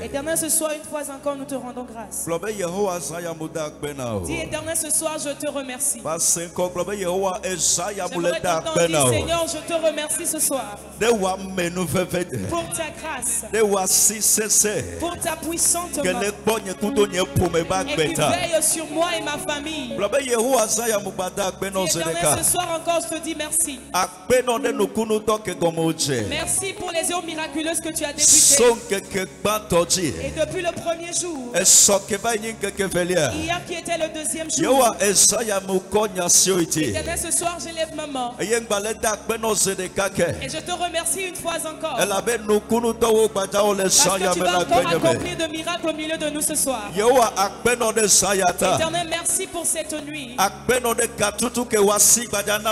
Éternel, ce soir, une fois encore, nous te rendons grâce. Dis, Éternel, ce soir, je te remercie. J'aimerais t'entendre dire, Seigneur, je te remercie ce soir pour ta grâce, pour ta puissante main, et qui veille sur moi et ma famille. Éternel, ce soir encore, je te dis merci. Merci pour les œuvres miraculeuses que tu as débutées. Et depuis le premier jour, hier qui était le deuxième jour, Éternel, ce soir, j'élève ma main. Et je te remercie une fois encore. Parce que tu vas encore accomplir de miracles au milieu de nous ce soir. Éternel, merci pour cette nuit.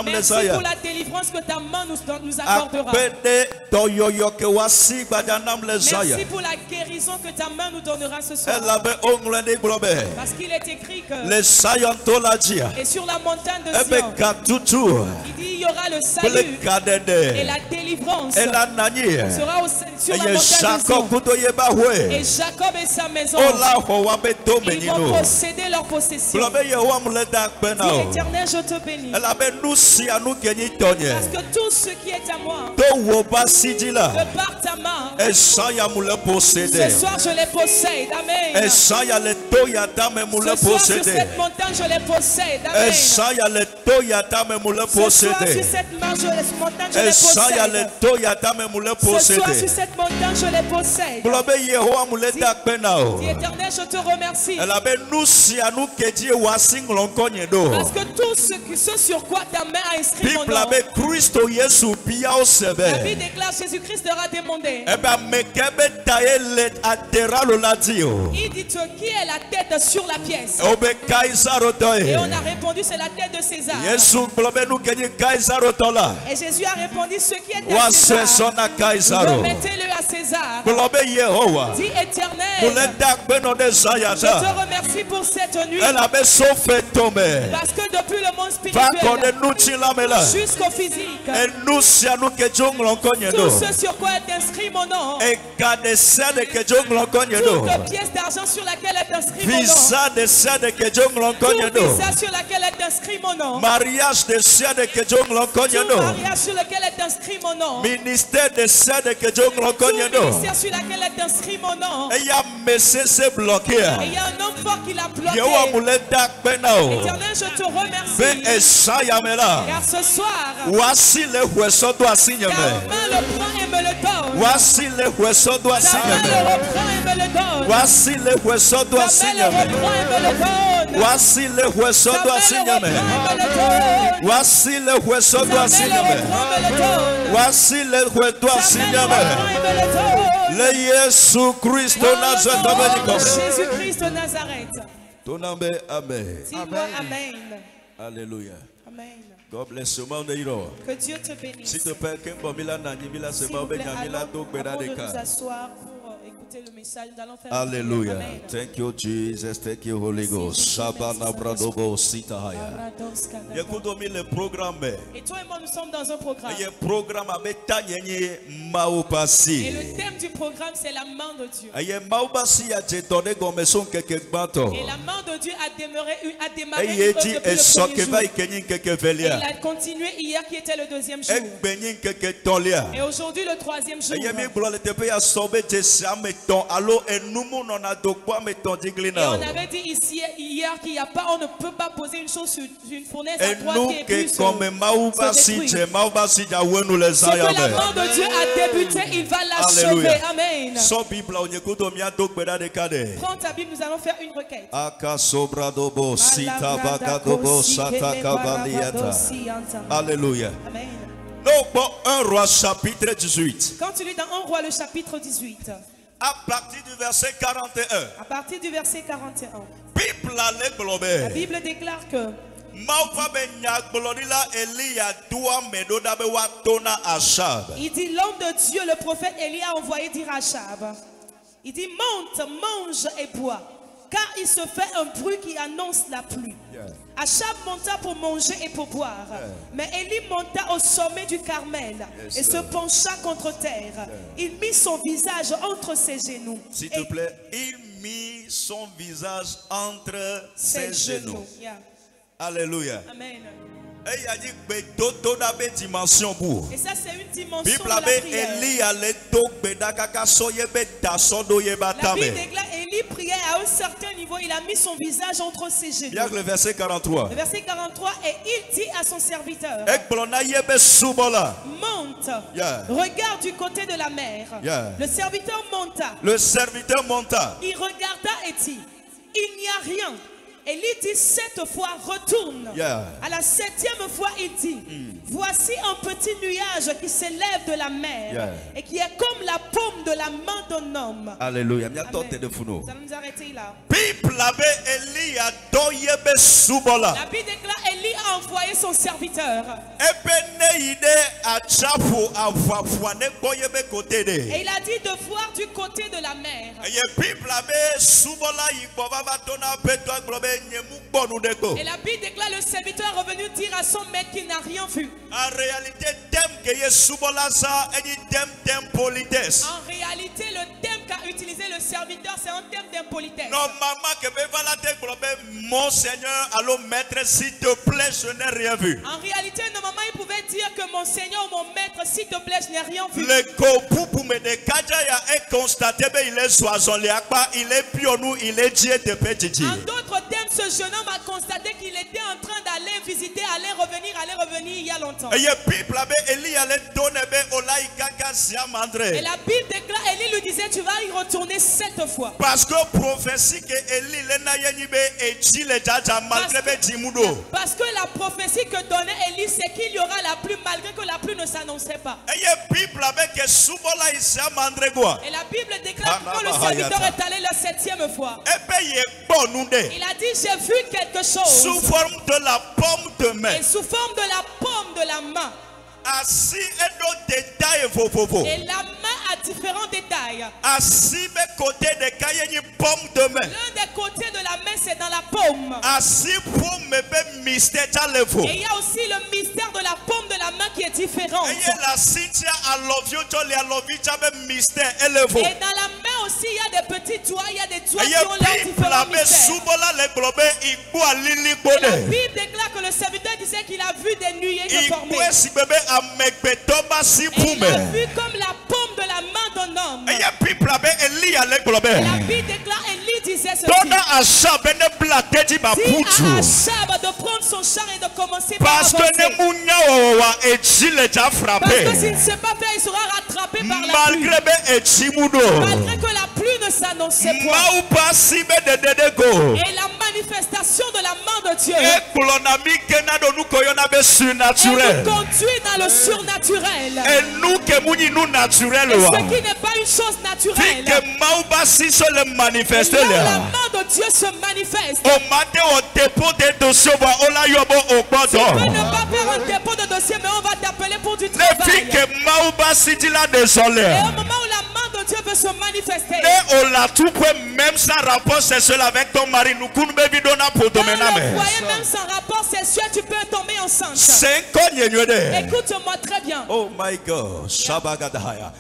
Merci pour la délivrance que ta main nous accordera. Merci pour la guérison que ta main nous donnera ce soir. Parce qu'il est écrit que et sur la montagne de Sion, il dit il y aura le salut et la délivrance sera sur la montagne de Sion. Et Jacob et sa maison, ils vont posséder leur possession. Dis, Éternel, je te bénis. Parce que tout ce qui est à moi, de par ta main, ce soir je les possède. Amen. Ce soir sur cette montagne je les possède. Amen. Ce soir sur cette montagne je les possède. Ce soir sur cette montagne je les possède. Dis, Éternel, je te remercie. Parce que tout ce sur quoi ta main a inscrit mon nom, la Bible déclare Jésus-Christ leur a demandé. Il dit qui est la tête sur la pièce? Et on a répondu c'est la tête de César. Et Jésus a répondu ce qui est à César, remettez-le à César. Dis, Éternel, je te remercie pour cette nuit. Parce que depuis le monde spirituel jusqu'au physique, tout ce sur quoi est inscrit mon nom, toute pièce d'argent sur laquelle est inscrit mon nom, toute visa sur laquelle est inscrit mon nom, mariage sur lequel est inscrit mon nom, ministère sur laquelle est inscrit mon nom, et il y a un homme fort qui l'a bloqué. Éternel, je te remercie. Car ce soir, voici le prend et me le donne. Voici le reprend et me le donne. Voici le reprend et me le donne. Voici le reprend Voici le le Jésus-Christ de Nazareth. Amen. Dis-moi Amen. Alléluia. Amen. God bless you. Que Dieu te bénisse. S'il te plaît, allons nous asseoir pour écouter le message. Nous allons faire Alléluia. Thank you, Jesus. Thank you, Holy Ghost. Le programme. Et toi et moi, nous sommes dans un programme. Et le thème du programme, c'est la main de Dieu. Et la main de Dieu a démarré une œuvre depuis le premier jour. Et il a continué hier qui était le deuxième jour. Et aujourd'hui le troisième jour. Et on avait dit ici hier qu'il n'y a pas, on ne peut pas poser une chose sur une fournaise à trois pieds et puis ce que la main de Dieu a débuté, il va l'achever. Amen. Prends ta Bible, nous allons faire une requête. Alléluia. Amen. Donc, 1 Roi chapitre 18. Quand tu lis dans 1 Roi le chapitre 18, à partir du verset 41. À partir du verset 41. La Bible déclare que il dit l'homme de Dieu, le prophète Élie a envoyé dire à Achab. Il dit monte, mange et bois. car il se fait un bruit qui annonce la pluie. Achab monta pour manger et pour boire. Mais Élie monta au sommet du Carmel et se pencha contre terre. Il mit son visage entre ses genoux. S'il te plaît, il mit son visage entre ses genoux. Alléluia. Amen. Et ça c'est une dimension de la prière. La Bible déclare Élie priait à un certain niveau, il a mis son visage entre ses genoux. Regarde le verset 43. Le verset 43, et il dit à son serviteur, monte, regarde du côté de la mer. Le serviteur monta. Il regarda et dit, il n'y a rien. Élie dit 7 fois, retourne. À la 7e fois, il dit, voici un petit nuage qui s'élève de la mer et qui est comme la paume de la main d'un homme. Alléluia. Nous allons nous arrêter là. La Bible déclare, Élie a envoyé son serviteur. Et il a dit de voir du côté de la mer. Et la Bible déclare, le serviteur est revenu dire à son maître qu'il n'a rien vu. En réalité, le thème qu'a utilisé le serviteur, c'est un thème d'impolitesse. Mon Seigneur, allô maître, s'il te plaît, je n'ai rien vu. En réalité, normalement, il pouvait dire que mon Seigneur ou mon maître, s'il te plaît, je n'ai rien vu. Le pour me est constaté, il est soison, il est pionou, il est dieu de petit. En d'autres termes, ce jeune homme a constaté qu'il était en train d'aller visiter, aller revenir il y a longtemps. Et la Bible déclare, Élie lui disait, tu vas y retourner 7 fois. Parce que prophétie que Élie parce que la prophétie que donnait Élie, c'est qu'il y aura la pluie malgré que la pluie ne s'annonçait pas. Et la Bible déclare que quand le serviteur est allé la 7e fois, il a dit, j'ai vu quelque chose. Sous forme de la paume de main. Et sous forme de la paume de la main. Assis et d'autres détails. Et la main a différents détails. Assis mes côtés de cahiers paume de main. L'un des côtés de la main c'est dans la paume. Assis pour me mystère. Et il y a aussi le mystère de la paume de la main qui est différent. Et dans la main aussi il y a des petits doigts, il y a des doigts qui ont leurs différents mystères. Et la Bible déclare que le serviteur disait qu'il a vu des nuées se former. Et il a vu comme la paume de la main d'un homme. Et la Bible déclare, Élie disait ceci. Dis à Achab de prendre son char et de commencer par avancer. Parce que s'il ne sait pas faire, il sera rattrapé par la pluie. Malgré que la pluie ne s'annonçait point. Et la manifestation de la main de Dieu. Elle nous conduit dans le surnaturel. Et ce qui n'est pas une chose naturelle. Là, la main de Dieu se manifeste. Tu peux ne pas faire un dépôt de dossier, mais on va t'appeler pour du travail. Et au moment où la main de Dieu veut se manifester, même sans rapport sexuel avec ton mari, nous pouvons même sans rapport sexuel, tu peux tomber enceinte. Écoute-moi très bien. Oh my God, Shabagadaya.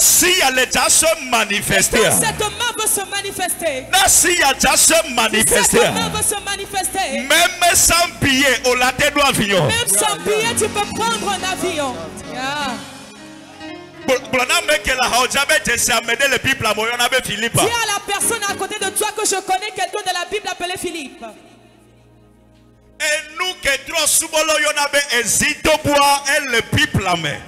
Si elle se manifester. Cette main veut se manifester. Si se manifester. Cette main veut se manifester. Même sans billet, au latin d'avion. Même sans billet, tu peux prendre un avion. Yeah. Dis à la personne à côté de toi que je connais quelqu'un de la Bible appelé Philippe. Et nous qui trop souvent y en avait hésité boire et le pipe la main.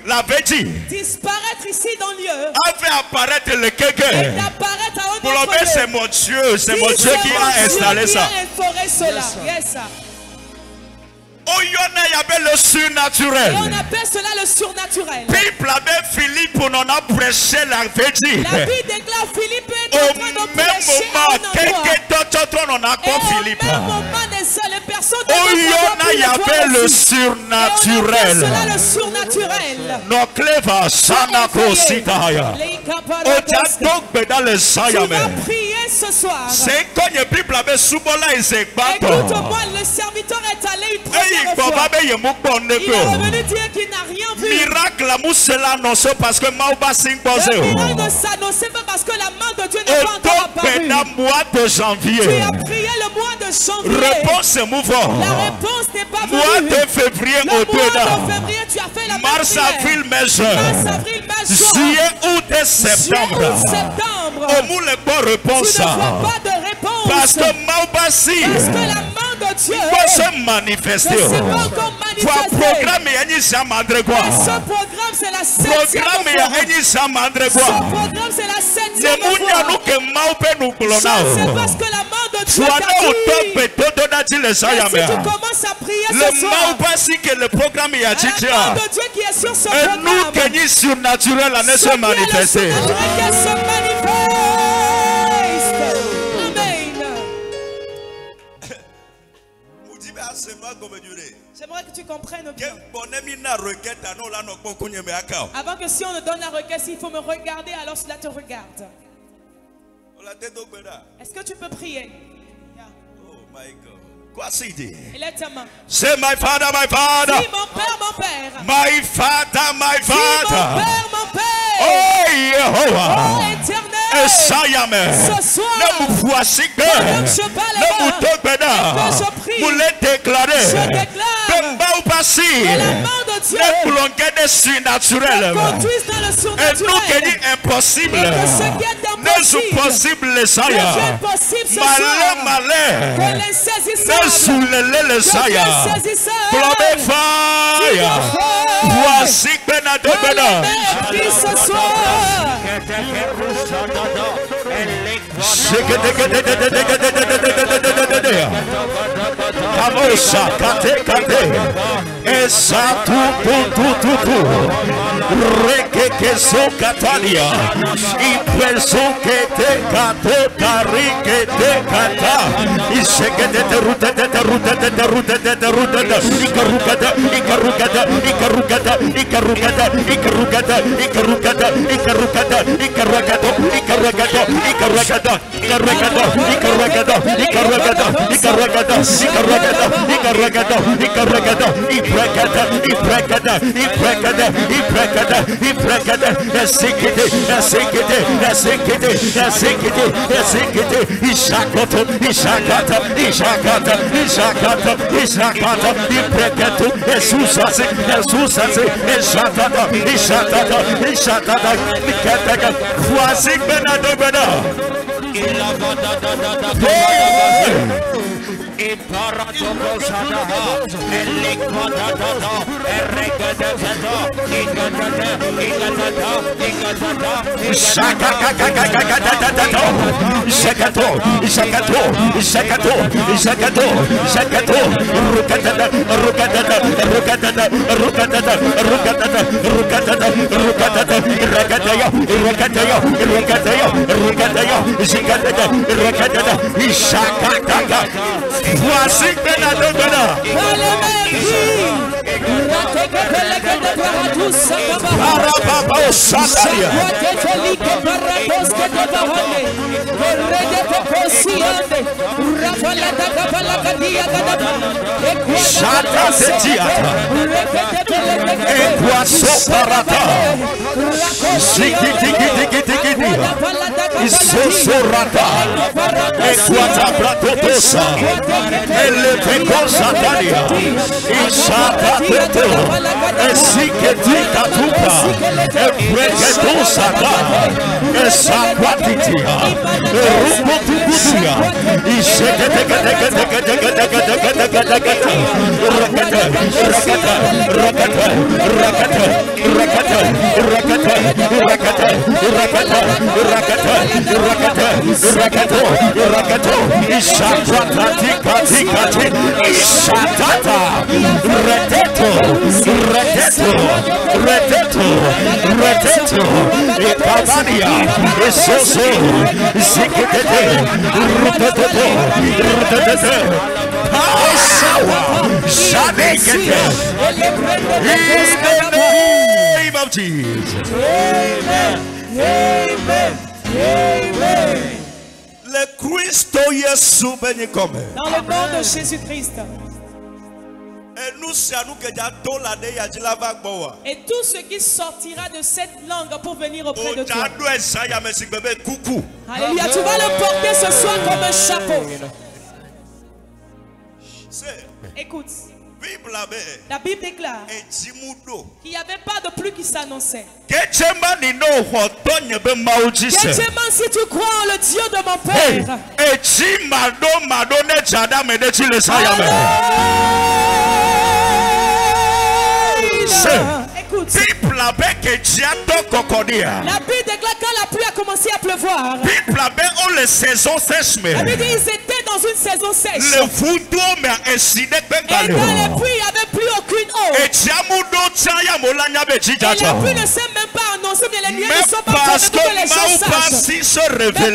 L'avait dit. Disparaître ici dans le lieu. Avait apparaître le quelqu'un. Et d'apparaître à un autre lieu. C'est mon Dieu, c'est mon Dieu qui a installé ça. Yes. Oh, il y avait le surnaturel. Et on appelle cela le surnaturel. Bible Philippe, on en a prêché la vérité. La Bible déclare Philippe est en train de prêcher à un endroit. On a Philippe. Au même moment, les personnes il y avait le surnaturel. Et on appelle cela le surnaturel. naturel. Nokleva sana kositaya. Dans le tu vas prier ce soir. Écoute-moi, le serviteur est allé une première fois. Il est revenu dire qu'il n'a rien vu. Miracle la moussela annoncé parce que Maouba sing posé. Le miracle ne s'annonçait pas parce que la main de Dieu n'est pas encore apparue. Mois de janvier. Tu as prié le mois de janvier. Réponse est mouvant. La réponse n'est pas venue. Mois de février au mois de février, tu as fait la mars, avril, mai, juin. Mars, avril, mai, juin. Juillet, août et septembre. Au moule les bonnes réponses. Tu ne vois pas de réponse. Parce que Maouba si. Parce que la main de Dieu va se manifester. Ne s'est pas encore manifesté. Ce programme c'est la 7e fois. Ce programme c'est la 7e fois. C'est parce que la main de Dieu t'a dit. Et si tu commences à prier ce soir, la main de Dieu qui est sur ce programme, surnaturel à se manifester. J'aimerais que tu comprennes bien. Avant que si on ne donne la requête, il faut me regarder, alors cela te regarde. Est-ce que tu peux prier? Oh my God. Quoi c'est dit? Il est ta main. C'est my father, my father. Dis mon père, mon père. My father, my father. Dis mon père, mon père. Oh Yehovah. Oh éternel. Ce soir, ne me voici que je prie, vous les déclarez. Je déclare que la main de Dieu conduise dans le surnaturel. Et nous qui dit impossible, ne sont possible les sailles. Malheur, que l'insaisissable, les sailles. Plomé fire. Voici que nous ce soir. Kamosa kate esa tu reke keso katalia impreso kete kato tari kete kata isekete ruta voici Benadogana. Jamais name of Jesus. Amen. Amen. Amen. Le Christ Yesu béni comme. Dans le nom de Jésus-Christ. Et tout ce qui sortira de cette langue pour venir auprès de toi. Alléluia, tu vas le porter ce soir comme un chapeau. Écoute, la Bible déclare qu'il n'y avait pas de pluie qui s'annonçait. Géthéman, si tu crois en le Dieu de mon Père. Écoute, la Bible déclare quand la pluie a commencé à pleuvoir. La Bible dit qu'ils étaient dans une saison sèche. Et dans les pluies, il n'y avait plus aucune eau. Et la pluie ne s'est même pas annoncée, mais les nuées ne sont pas tombées pour que les gens sachent. Mais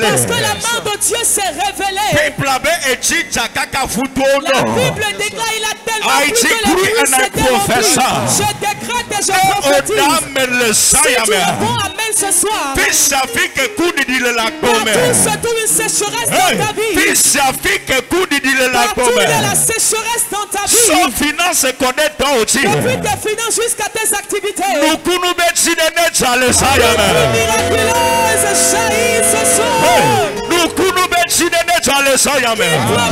parce que la main de Dieu s'est révélée. La Bible déclare il a tellement plu que les pluies s'étaient remplies. Je décrète et je prophétise. Si tu réponds amen ce soir, partout se trouve une sécheresse dans ta vie. Partout il y a la sécheresse dans ta vie. Depuis tes finances jusqu'à tes activités. La pluie miraculeuse jaillit ce soir.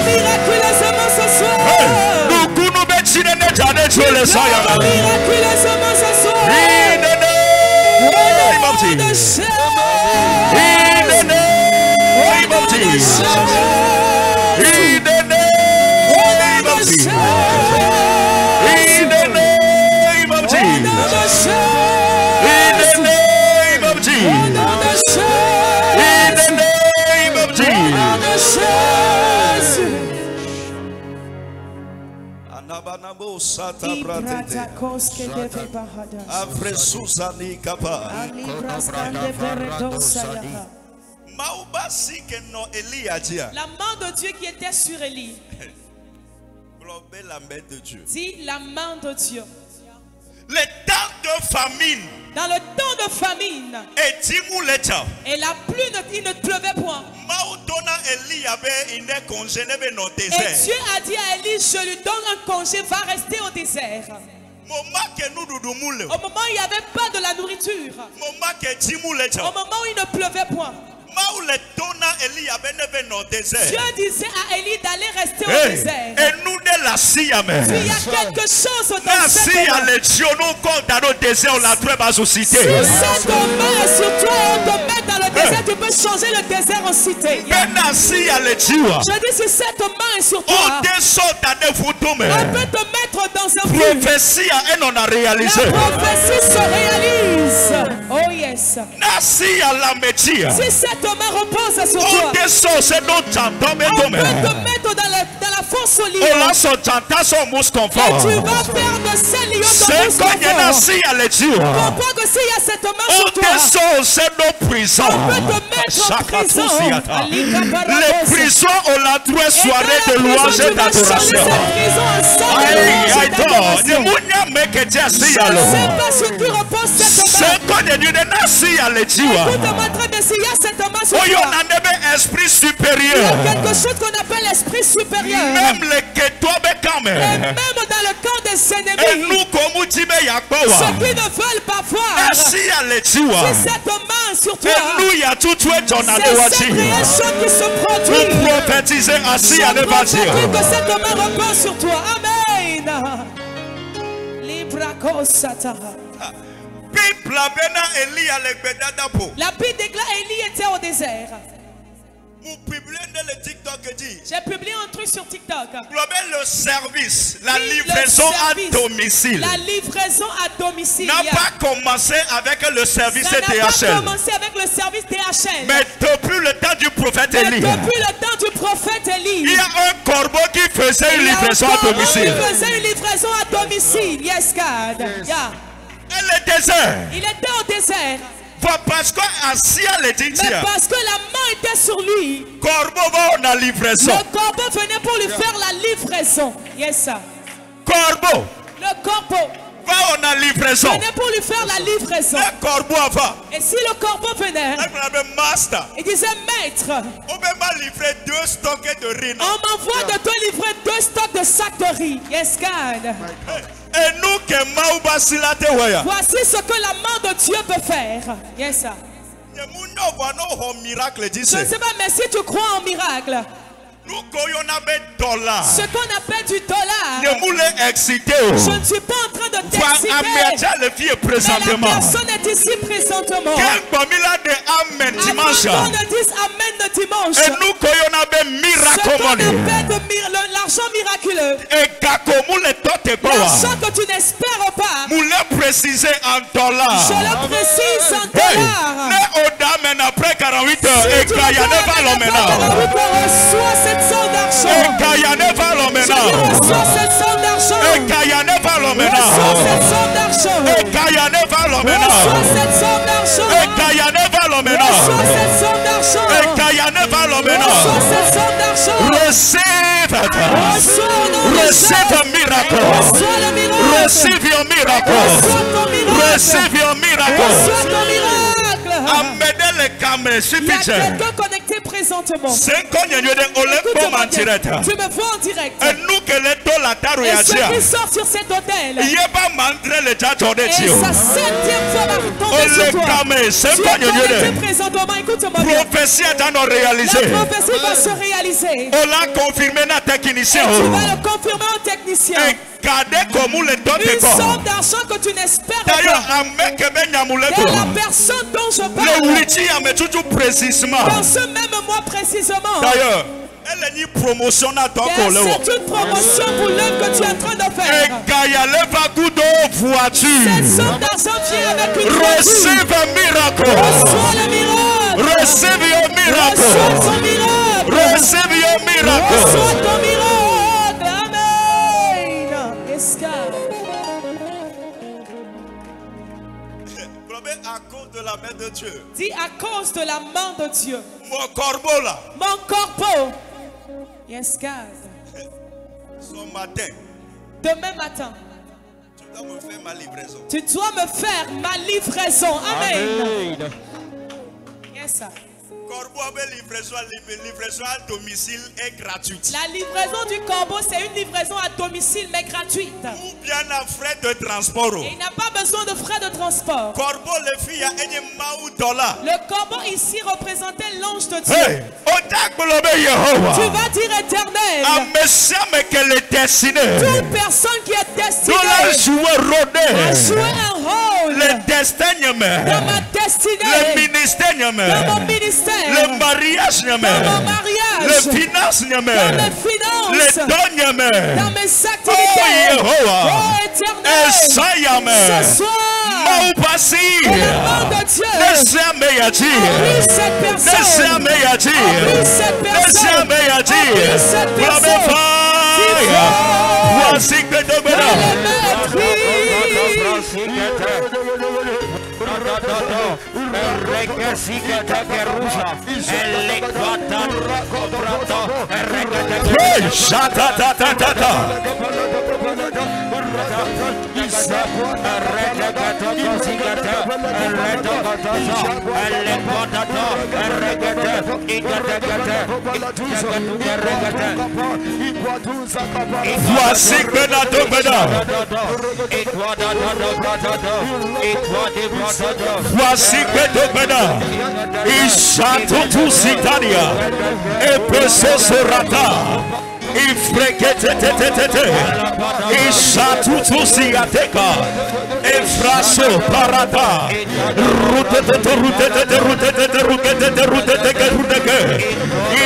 Miraculeusement ce soir. Miraculeusement ce soir. In the name of Jesus. In the name of Jesus. In the name of Jesus. In the name of Jesus. In the name of Jesus. In the name of Jesus. La main de Dieu qui était sur Élie. Dis la main de Dieu. Le temps de famine. Dans le temps de famine. Et la pluie il ne pleuvait point. Et Dieu a dit à Élie, je lui donne un congé, va rester au désert. Au moment où il n'y avait pas de la nourriture. Au moment où il ne pleuvait point. Dieu disait à Élie d'aller rester au désert. Il y a quelque chose dans cette main. Si cette main est sur toi, on te met dans le désert, tu peux changer le désert en cité. Je dis si cette main est sur toi, on peut te mettre dans un puits. La prophétie se réalise. Oh yes. Si cette main repose sur toi, on peut te mettre dans la fosse aux lions. Et tu vas faire de ces lions ton muscle confort. Comprends que s'il y a cette main sur toi, on peut te mettre en prison. Les prisons ont la droit soirée de louange et d'adoration. Je ne sais pas sur qui repose cette main. Écoute-moi très bien, s'il y a cette main sur toi, il y a quelque chose qu'on appelle l'esprit supérieur. Même les et même dans le camp des ennemis, ceux qui ne veulent pas voir, si cette main sur toi, c'est cette création qui se produit. Vous prophétisez ainsi à que cette main repose sur toi. Amen. La Bible déclare Élie était au désert. J'ai publié un truc sur TikTok. Le service, la livraison à domicile. La livraison à domicile n'a pas commencé avec le service DHL. Ça n'a pas commencé avec le service DHL. Mais depuis le temps du prophète Élie. Depuis le temps du prophète Élie. Il y a un corbeau qui faisait une livraison à domicile. Il faisait une livraison à domicile. Yes, God. Yeah. Et le désert. Il était au désert. Parce que mais parce que la main était sur lui. Le corbeau venait pour lui faire la livraison. Yes, sir. Corbeau. Le corbeau. venait pour lui faire la livraison. Et si le corbeau venait, il disait, maître, on m'envoie de te livrer 2 stocks de sacs de riz. Yes, God. Voici ce que la main de Dieu peut faire. Yes, sir. Je ne sais pas, mais si tu crois en miracle, ce qu'on appelle du dollar, je ne suis pas en train de t'exciter, mais la personne est ici présentement. Avant qu'on ne dise Amen le dimanche, ce qu'on appelle l'argent miraculeux, l'argent que tu n'espères pas, je le précise en dollars. Si tu après 48 heures, et qu'il y a pas l'emmenant. Reçois cette somme d'argent. Et qu'il y a pas l'emmenant. Reçois cette somme d'argent. Et qu'il y a pas l'emmenant. Reçois cette somme d'argent. Et qu'il y a pas l'emmenant. Reçois cette somme d'argent. Et qu'il y a pas l'emmenant. Reçois cette somme d'argent. Et qu'il y a pas l'emmenant. Reçois cette somme d'argent. Receive a miracle. Reçois le miracle. Receive your miracle. Reçois ton miracle. Receive your miracle. Reçois ton miracle. Il y a quelqu'un connecté présentement. Tu me vois en direct. Et ce qui sort sur cet hôtel, et sa 7e fois va tomber sur toi. Tu es connecté présentement. Écoute-moi bien. La prophétie va se réaliser. Et tu vas le confirmer au technicien. Une somme d'argent que tu n'espères pas. Et la personne dont je parle, dans ce même mois précisément, d'ailleurs, c'est une promotion pour l'œuvre que tu es en train de faire. Cette somme d'argent vient avec une voiture. Receive a miracle. Reçois le miracle. Receive your miracle. Reçois ton miracle. Receive your miracle. Reçois ton miracle. Amen. Yes, God. À cause de la main de Dieu. Dis à cause de la main de Dieu. Mon corbeau là. Mon corbeau. Yes, God. Ce matin. Demain matin. Tu dois me faire ma livraison. Tu dois me faire ma livraison. Amen. Yes, sir. Livraison à domicile est gratuite. La livraison du corbeau, c'est une livraison à domicile mais gratuite. Ou bien un frais de transport. Et il n'a pas besoin de frais de transport. Le corbeau ici représentait l'ange de Dieu. Hey, tu vas dire éternel. Toute personne qui est destinée à jouer un rôle dans ma destinée, dans mon ministère, le mariage, le finance, dans mes finances, dans mes activités. Oh éternel, ce soir, la main de Dieu, oublie cette personne, oublie cette personne, voici que voici que Ishatutuzitaria Epesosorata Ifrekete Ishatutuziateka Efraso Parata Rutete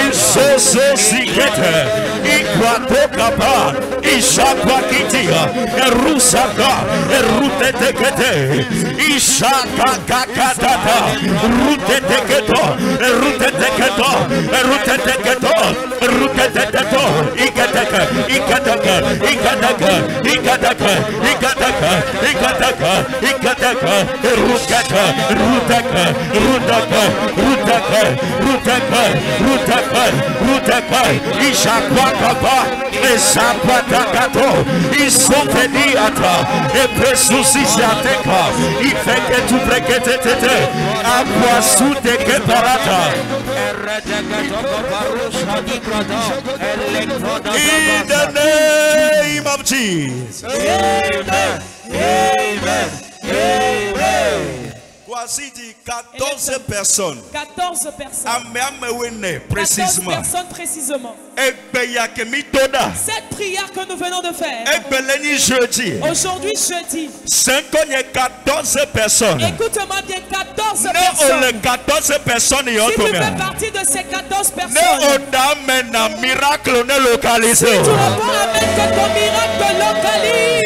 Isosozikete Iquatokapa Ishapakitia Erusaka Erutetekete Ishakakakatata Ruteteketo Ruteteketo Ruteteketo Ruteteketo Ikataka Ikataka Ikataka Ikataka Ikataka Ikataka Ikataka Rutaka Rutaka Rutaka Rutaka Rutaka Rutaka Rutaka Ishakwakapa Esapatakato isopediata e presusisiateka ifeke tu prekete aquasute ke parata in the name of Jesus. Amen. Amen. Amen. Voici dit 14 personnes. 14 personnes. 14 personnes précisément. Cette prière que nous venons de faire. Aujourd'hui jeudi. 14 personnes. Écoute-moi bien, 14 personnes. 14 personnes. Si tu fais partie de ces 14 personnes. Miracle localisé. Si tu amène que ton miracle localise.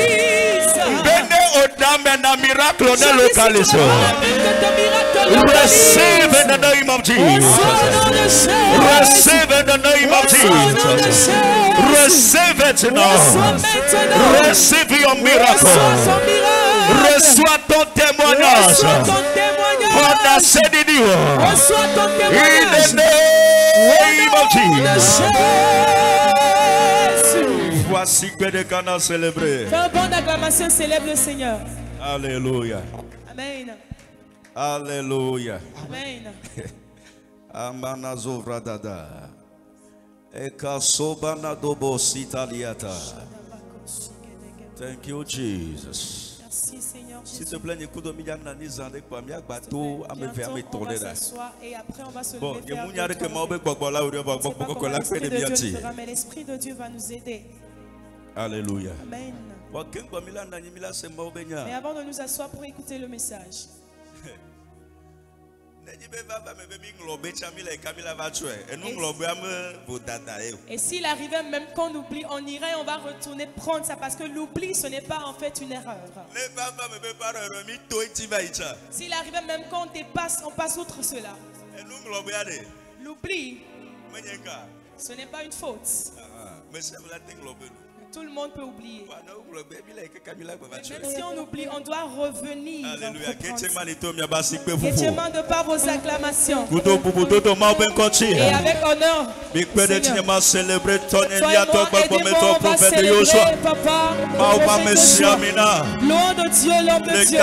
Miracle localisé. Receive in the name of Jesus. Receive in the name of Jesus. Receive it now. Receive your miracle. Reçois ton témoignage. On a cédé Dieu. In the name of Jesus. Voici que des canaux célébrés. Fais un bon acclamation, célèbre le Seigneur. Alléluia. Amen. Alléluia. Amen. Amanazo vradada. Ekasobana dobo sitaliata. Thank you, Jesus. Merci, Seigneur. S'il te plaît, écoute au milieu de l'année, avec quoi, mieux bateau, à me faire me tourner là. Et après, on va se bon, lever. Mais l'Esprit de Dieu va nous aider. Alléluia. Amen. Mais avant de nous asseoir pour écouter le message. Et s'il arrivait même qu'on oublie, on irait, on va retourner prendre ça parce que l'oubli, ce n'est pas en fait une erreur. S'il arrivait même qu'on dépasse, on passe outre cela. L'oubli, ce n'est pas une faute. Tout le monde peut oublier. Même si on oublie, on doit revenir. Alléluia. Que Dieu demande par vos acclamations. Et avec honneur, célébrer Papa. L'eau de Dieu, l'homme de Dieu.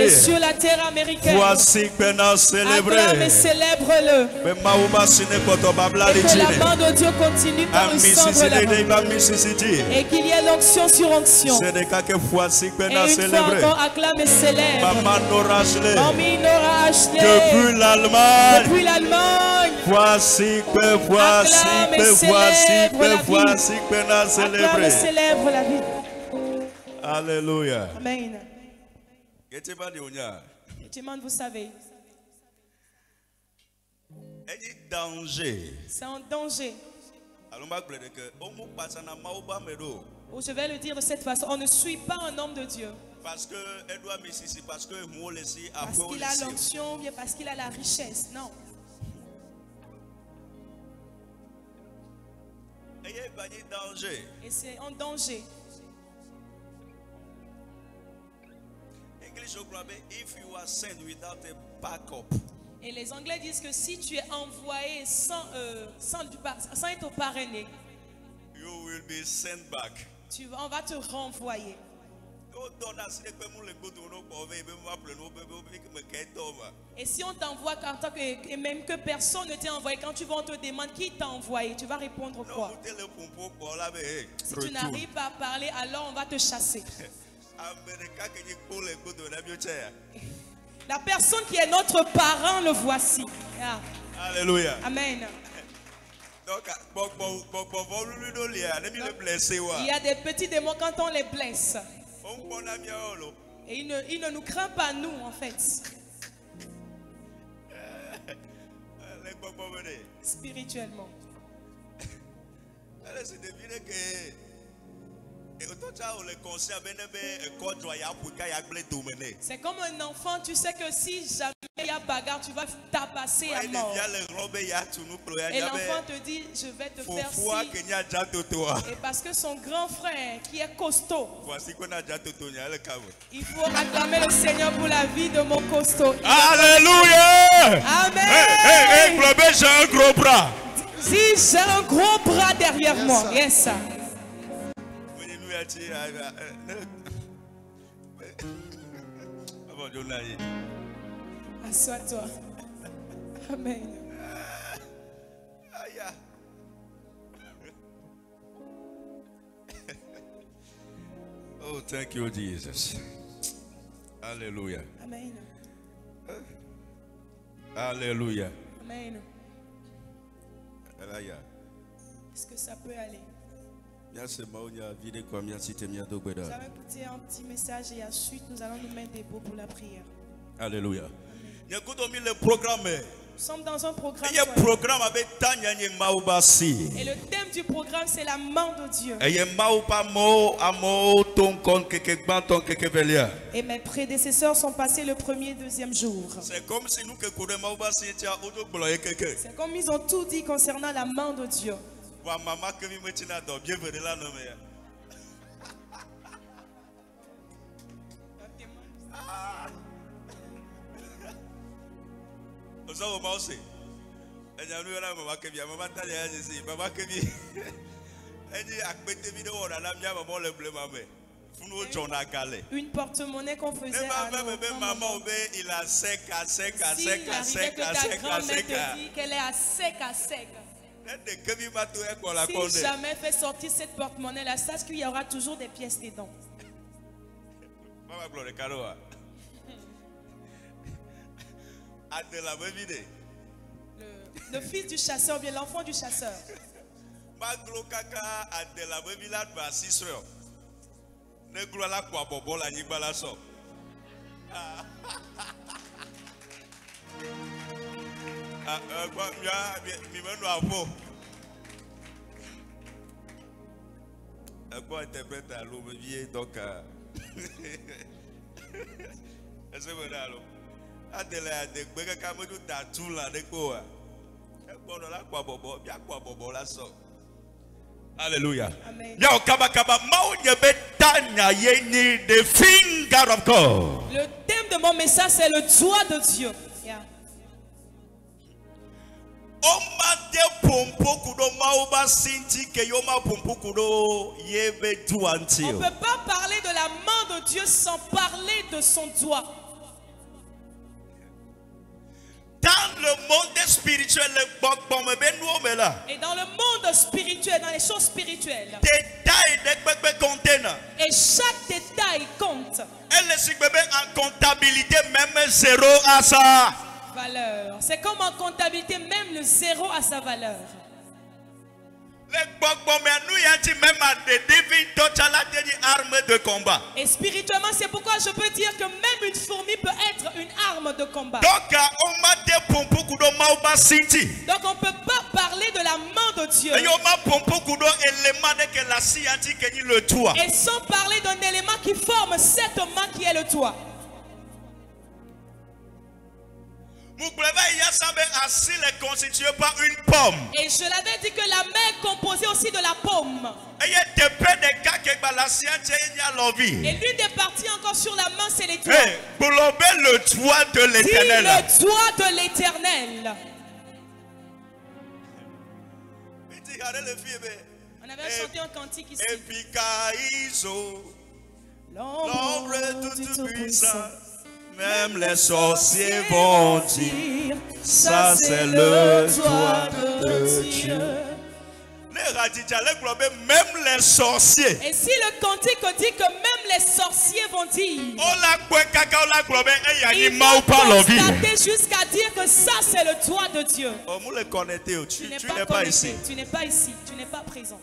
Et sur la terre américaine. Acclame et célèbre-le. Et que la main de Dieu continue par une cendre là-bas. Et qu'il y ait l'onction sur onction. Et une fois encore acclame et célèbre. Mamie Nora Ashley. Depuis l'Allemagne. Voici que acclame et célèbre la vie. Alléluia. Amen. Vous savez. C'est un danger. Ou je vais le dire de cette façon, on ne suit pas un homme de Dieu. Parce qu'il a l'onction, bien parce qu'il a la richesse. Non. Et c'est un danger. Et les Anglais disent que si tu es envoyé sans être parrainé, on va te renvoyer. Et si on t'envoie en tant que, et même que personne ne t'a envoyé, quand tu vas, on te demande qui t'a envoyé, tu vas répondre quoi? Si tu n'arrives pas à parler, alors on va te chasser. La personne qui est notre parent, le voici. Yeah. Alléluia. Amen. Il y a des petits démons quand on les blesse. Et il ne nous craint pas, nous, en fait. Spirituellement. C'est comme un enfant, tu sais que si jamais il y a bagarre, tu vas tabasser à mort. Et l'enfant te dit, je vais te faire ci. Et parce que son grand frère, qui est costaud, il faut acclamer le Seigneur pour la vie de mon costaud. Alléluia. Amen. J'ai un gros bras. Si j'ai un gros bras derrière moi. Yes, sir. Assois-toi. Amen. Oh, thank you, Jesus. Hallelujah. Amen. Alléluia. Amen. Est-ce que ça peut aller? Nous allons écouter un petit message et ensuite nous allons nous mettre debout pour la prière. Alléluia. Nous sommes dans un programme. Et le thème du programme, c'est la main de Dieu. Et mes prédécesseurs sont passés le premier et deuxième jour. C'est comme ils ont tout dit concernant la main de Dieu. Une porte-monnaie qu'on faisait à nos grands-mamans. Il a sec à sec à sec à sec à sec à sec. Qu'elle est à sec à sec. Si jamais fait sortir cette porte-monnaie là, sache qu'il y aura toujours des pièces dedans. Le fils du chasseur, bien l'enfant du chasseur. Alléluia. Amen. The finger of God. Le thème de mon message, c'est le doigt de Dieu. Yeah. On ne peut pas parler de la main de Dieu sans parler de son doigt. Dans le monde spirituel, et dans le monde spirituel, dans les choses spirituelles, et chaque détail compte. En comptabilité, même 0 à sa valeur. C'est comme en comptabilité, même le 0 a sa valeur. Et spirituellement, c'est pourquoi je peux dire que même une fourmi peut être une arme de combat. Donc on ne peut pas parler de la main de Dieu. Et sans parler d'un élément qui forme cette main qui est le toit. Constitué par une pomme. Et je l'avais dit que la main est composée aussi de la pomme. Et l'une des parties encore sur la main, c'est les doigts. Le doigt de l'Éternel. Le doigt de l'Éternel. On avait chanté un cantique ici. L'ombre du Tout-Puissant. Même les sorciers vont dire, ça c'est le doigt de Dieu. Même les sorciers. Et si le cantique dit que même les sorciers vont dire, ils vont constater jusqu'à dire que ça c'est le doigt de Dieu. Tu n'es pas ici. Tu n'es pas ici. Tu n'es pas présent.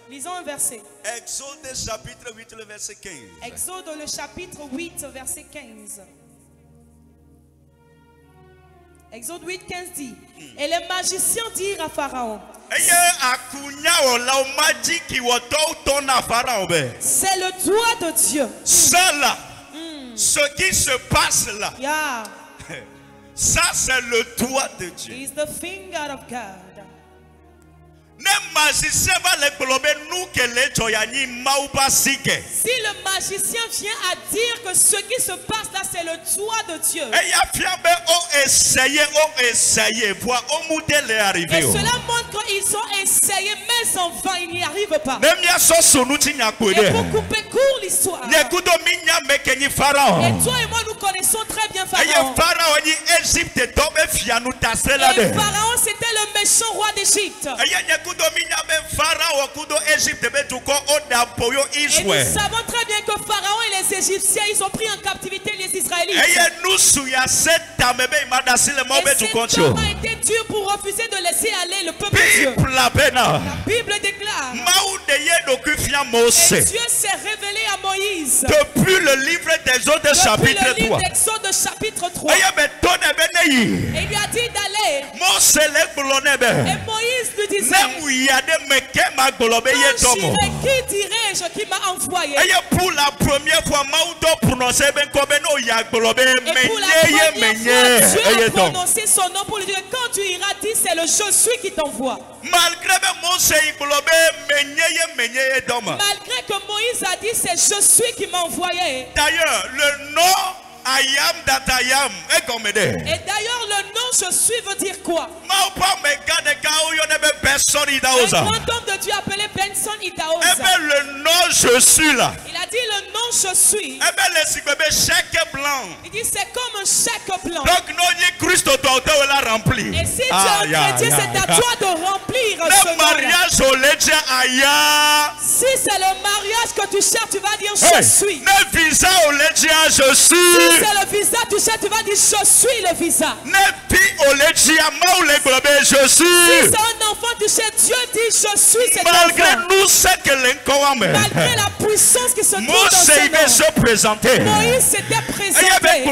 Lisons un verset. Exode chapitre 8, le verset 15. Exode le chapitre 8, verset 15. Exode 8, 15 dit, et les magiciens dirent à Pharaon, c'est le doigt de Dieu. Ça là, ce qui se passe là, yeah. Ça c'est le doigt de Dieu. It's the finger of God. Si le magicien vient à dire que ce qui se passe là, c'est le doigt de Dieu. Et cela montre qu'ils ont essayé, mais sans fin, ils n'y arrivent pas. Et pour couper court l'histoire. Et toi et moi, nous connaissons très bien Pharaon. Et Pharaon, c'était le méchant roi d'Égypte. Et nous savons très bien que Pharaon et les Égyptiens, ils ont pris en captivité les Israélites. Et cet homme a été dur pour refuser de laisser aller le peuple de Dieu. La Bible déclare. Et Dieu s'est révélé à Moïse. Depuis le livre d'Exode chapitre 3. Et il lui a dit d'aller. Et Moïse lui disait, qui dirais-je qui m'a envoyé? Et pour la première fois, Dieu a prononcé son nom pour lui dire, quand tu iras dire, c'est le je suis qui t'envoie. Malgré que Moïse a dit, c'est je suis qui m'a envoyé. D'ailleurs, le nom I am that I am. Et d'ailleurs, le nom je suis veut dire quoi? Un grand homme de Dieu appelé Benson Idahosa. Le nom je suis là. Il a dit le nom je suis. Il dit c'est comme un chèque blanc. Et si tu es un chrétien, c'est à toi de remplir ce mariage. Si c'est le mariage que tu cherches, tu vas dire je suis. Si c'est le visa, tu cherches, tu vas dire je suis le visa. Si c'est un enfant, tu cherches, Dieu dit je suis cet malgré enfant. Nous, c'est que malgré la puissance qui se trouve dans ce nom. Moïse s'était présenté. Il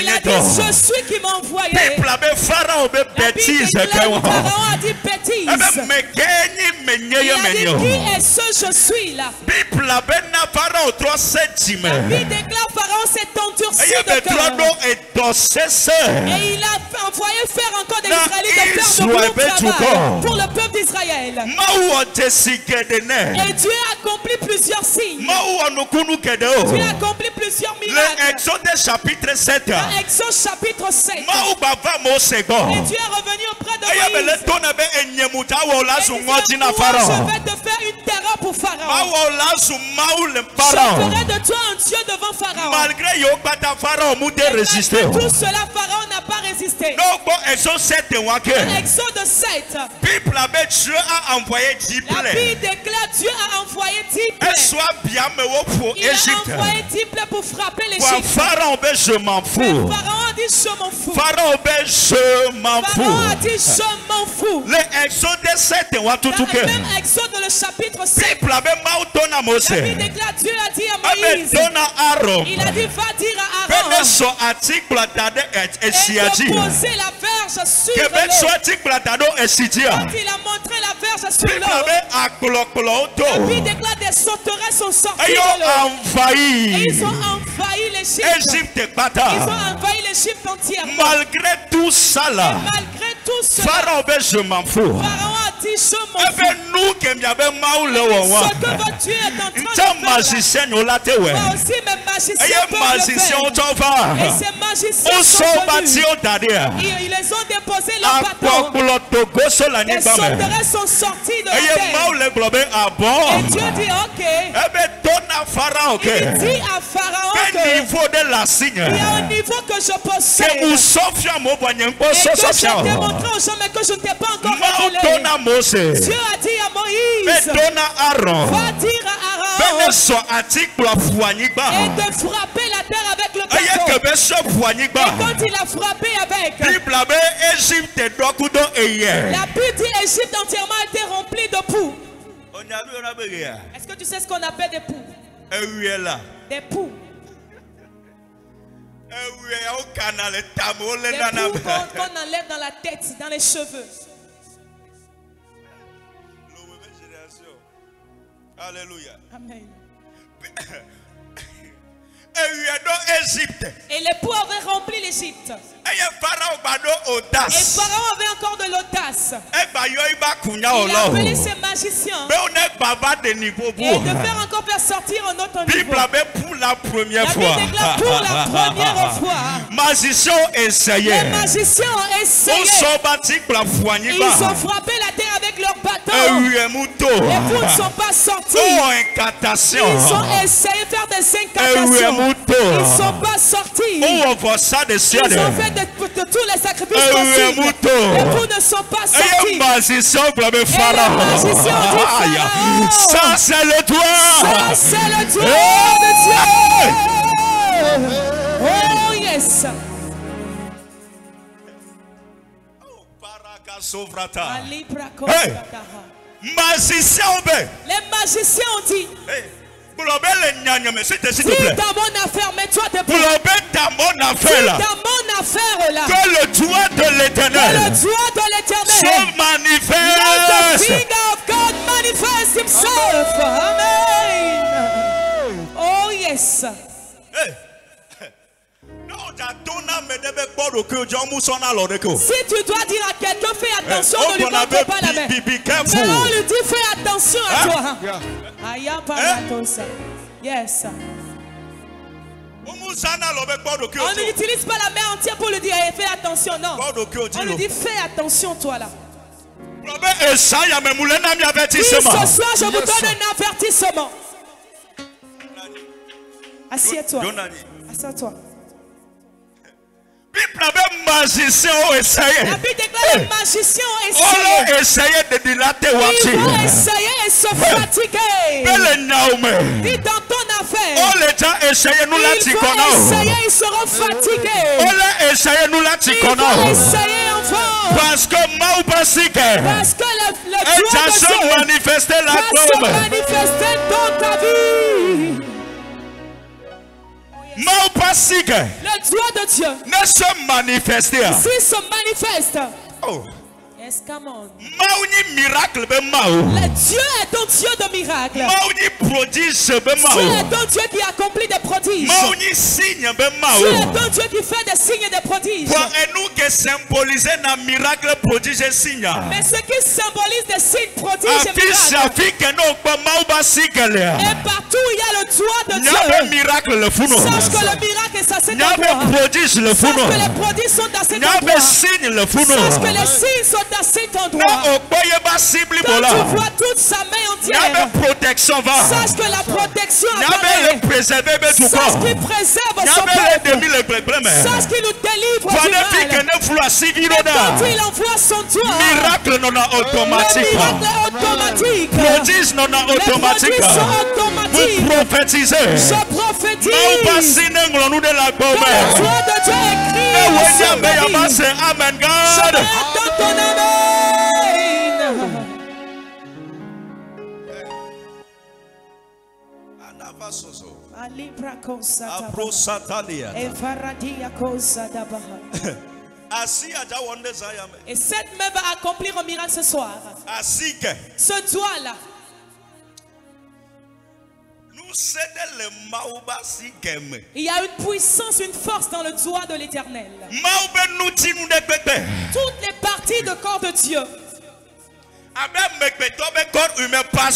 a dit je suis qui m'a envoyé. La Bible déclare, Pharaon a dit bêtise. Il a dit qui est ce je suis là? La Bible déclare Pharaon s'est endurci de cœur. Et il a envoyé faire encore des Israélites de faire de gros travail pour le peuple d'Israël. Et Dieu a accompli plusieurs signes. Dieu a accompli plusieurs miracles. Exode chapitre 7. Exode chapitre 7. Et Dieu est revenu auprès de Moïse. Je vais te faire une terreur pour Pharaon. Je ferai de toi un Dieu devant Pharaon. Malgré tout cela, Pharaon n'a pas résisté. Exode 7. Dieu a envoyé 10 plaies. La Bible déclare Dieu a envoyé 10 plaies. Il a envoyé 10 plaies pour frapper l'Égypte. Pharaon je m'en fous. Pharaon a dit je m'en fous. Pharaon je m'en fous. Pharaon a dit je m'en fous. Exode 7. Même Exode le chapitre 7. La Bible déclare Dieu a dit à Moïse. Il a dit va dire à Aaron. Et de poser la verge sur l'eau. Quand il a montré la verge sur l'eau, la Bible déclare des sauterelles sont sorties de l'eau. Et ils ont envahi l'Égypte. Ils ont envahi l'Égypte entièrement. Malgré tout ça là, malgré tout cela, Pharaon je m'en fous. Pharaon a dit je m'en fous. Ce que votre Dieu est en train de faire. Moi aussi mes magiciens peuvent le faire. Et ces magiciens sont venus. Ils les ont déposés leur bâton. Les sauterelles sont sortis de la terre. Et Dieu dit ok. Il dit à Pharaon qu'il y a un niveau que je possède. Et que je t'ai montré aux gens mais que je ne t'ai pas encore révélé. Dieu a dit à Moïse, va dire à Aaron et de frapper la terre avec le bâton. Et quand il a frappé avec, la Bible dit Égypte entièrement a été remplie de poux. Est-ce que tu sais ce qu'on appelle des poux? Des poux. Des poux qu'on enlève dans la tête, dans les cheveux. Alléluia. Amen. Et les poux avaient rempli l'Égypte. Et Pharaon avait encore de l'audace. Il a appelé ses magiciens. Et de faire encore faire sortir un autre niveau. La Bible déclare pour la première fois. Les magiciens ont essayé. Ils ont frappé la terre avec leurs bâtons. Les bouts ne sont pas sortis. Ils ont essayé de faire des incantations. Ils ne sont pas sortis. Ils ont fait de tous les sacrifices possibles. Les bouts ne sont pas sortis. Et les magiciens ont dit Pharaon, ça c'est le doigt. Ça c'est le doigt de Dieu. Oh yes. Hey. Les magiciens ont dit si dans mon affaire, mets-toi debout. Si dans mon affaire là, que le doigt de l'Éternel se manifeste. Let the finger of God manifest himself. Amen. Oh yes. Hey. Si tu dois dire à quelqu'un fais attention, ne lui montre pas la main. Mais on lui dit fais attention à toi. Yes. On n'utilise pas la main entière pour lui dire hey, fais attention. Non. On lui dit fais attention toi là. Oui, ce soir je vous donne un avertissement. Assieds-toi. Assieds-toi. La Bible déclare les magiciens ont essayé de dilater. Ils vont essayer et se fatiguer. Dis dans ton affaire. Ils vont essayer, ils seront fatigués. Ils vont essayer enfin. Parce que le doigt de Dieu se manifester dans ta vie. Le doigt de Dieu ne se manifeste. S'il se manifeste. Oh. Yes, come on. Miracle le Dieu est un Dieu de miracles. Dieu est un Dieu qui accomplit des prodiges. Dieu est un Dieu qui fait des signes et des prodiges. Mais ce qui symbolise des signes, prodiges et miracles. Et partout où il y a le doigt de Dieu, sache que le miracle est à cet endroit. Sache que les prodiges sont à cet endroit. Sache que les signes sont à cet endroit. Quand tu vois toute sa main entière, sache que la protection apparaît. Sache qu'il préserve son peuple. Sache qu'il nous délivre du mal. Et quand il envoie son doigt, le miracle est automatique. Les prodiges sont automatiques. Vous prophétisez. Je prophétise. Que le doigt de Dieu écrit sur ma vie. Amen, God. Je mets dans ton amen. Et cette main va accomplir un miracle ce soir. Ce doigt-là. Il y a une puissance, une force dans le doigt de l'Éternel. Toutes les parties de corps de Dieu. Parce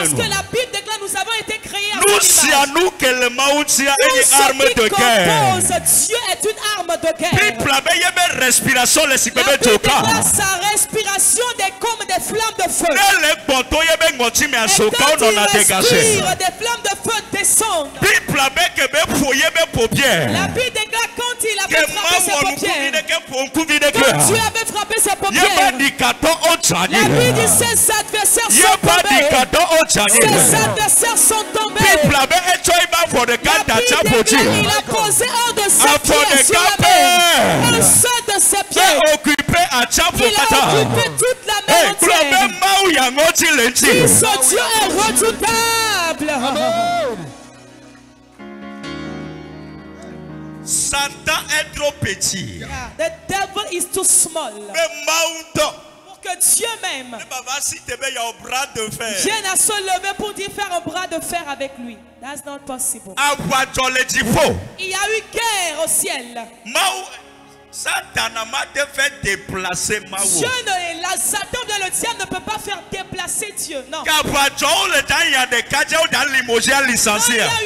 que la Bible déclare nous avons été créés à son image. Dieu est une arme de guerre. La Bible déclare sa respiration comme des flammes de feu. Et quand il respire, des flammes de feu descendent. La Bible déclare quand il avait frappé ses paupières. Quand Dieu avait frappé ses paupières. La Bible dit ses adversaires sont tombés. Ses adversaires sont tombés. La Bible déclare il a posé un de ses pieds sur la mer. Un seul de ses pieds. Il a occupé toute la mer entière. Dis ce Dieu est redoutable. Satan est trop petit. The devil is too small. que Dieu m'aime, Dieu n'a se lever pour dire faire un bras de fer avec lui. That's not possible. Il y a eu guerre au ciel. Satan m'a fait déplacer Dieu ne, la Satan de le diable ne peut pas faire déplacer Dieu. Non. Quand il y a eu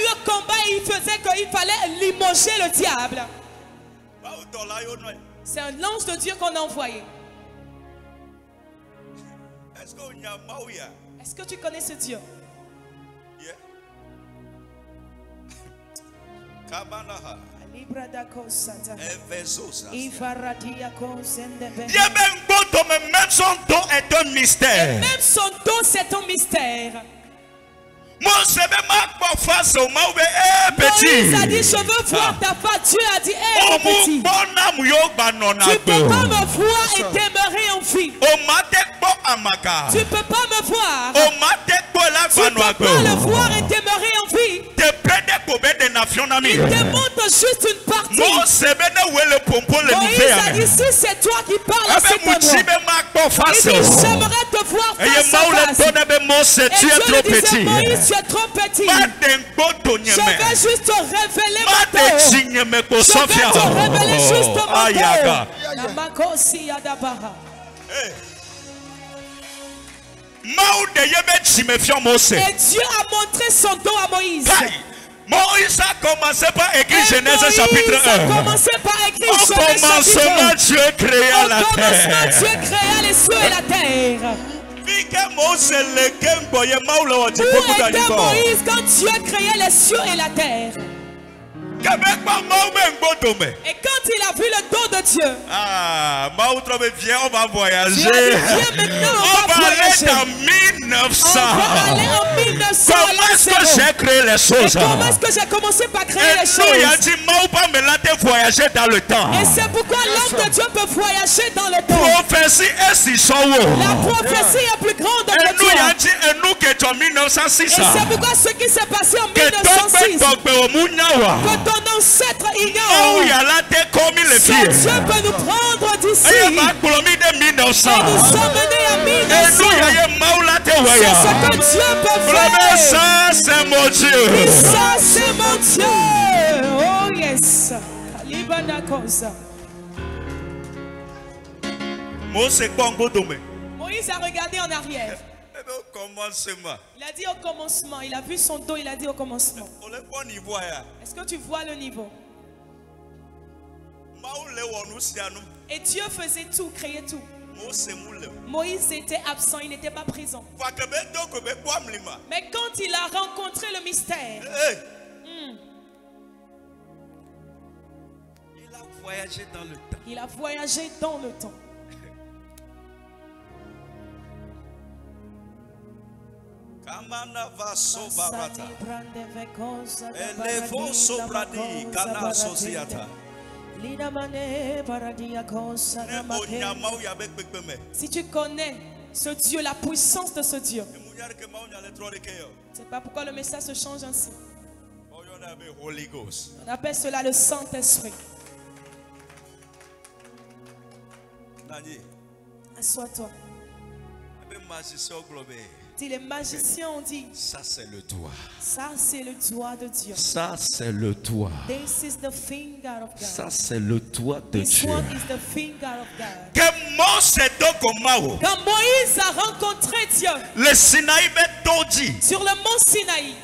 un combat, il faisait qu'il fallait limoger le diable. C'est un ange de Dieu qu'on a envoyé. Est-ce que tu connais ce Dieu? Même son dos est un mystère. Et même son dos c'est un mystère. Moïse a dit je veux voir ta face. Dieu a dit hey, petit, tu ne peux pas me voir et demeurer en vie. Tu ne peux pas me voir. Tu ne peux pas le voir et demeurer en vie. Il te montre juste une partie. Moïse a dit si c'est toi qui parles à cet endroit, il dit j'aimerais te voir face à face. Et Dieu lui disait Moïse tu es trop petit. Je vais juste te révéler mon dos. Je vais te révéler juste mon dos. Et Dieu a montré son dos à Moïse. Moïse a commencé par écrire Genèse chapitre 1. Au commencement, Dieu créa la terre. Dieu créa les cieux et la terre. Où était Moïse quand Dieu créait les cieux et la terre? Et quand il a vu le dos de Dieu, viens, on va voyager. Dieu a dit, viens maintenant, on va aller en 1900. On va aller en 1900. Comment est-ce que j'ai créé les choses? Et comment est-ce que j'ai commencé par créer les choses? Il a dit, voyager dans le temps. Et c'est pourquoi l'homme de Dieu peut voyager dans le temps. Prophétie est si chaud. La prophétie est plus grande que Dieu. Il a dit, et nous qui sommes en 1906. Et c'est pourquoi ce qui s'est passé en 1906. Que ton ancêtre ignore. Si Dieu peut nous prendre d'ici. Et nous sommes menés à 1900. C'est ce que Dieu peut faire. Ça c'est mon Dieu. Et ça c'est mon Dieu. Oh yes. Moïse a regardé en arrière. Il a dit au commencement. Il a vu son dos. Il a dit au commencement. Est-ce que tu vois le niveau? Et Dieu faisait tout, créait tout. Moïse était absent, il n'était pas présent. Mais quand il a rencontré le mystère, il a voyagé dans le temps. Il a voyagé dans le temps. Si tu connais ce Dieu, la puissance de ce Dieu, c'est pas pourquoi le message se change ainsi. On appelle cela le Saint-Esprit. Assois-toi. Si les magiciens ont dit, ça c'est le doigt. Ça c'est le doigt de Dieu. Ça c'est le doigt. This is the finger of God. Ça c'est le doigt de This Dieu. one is the finger of God. Quand Moïse a rencontré Dieu, le Sinaï sur le mont Sinaï,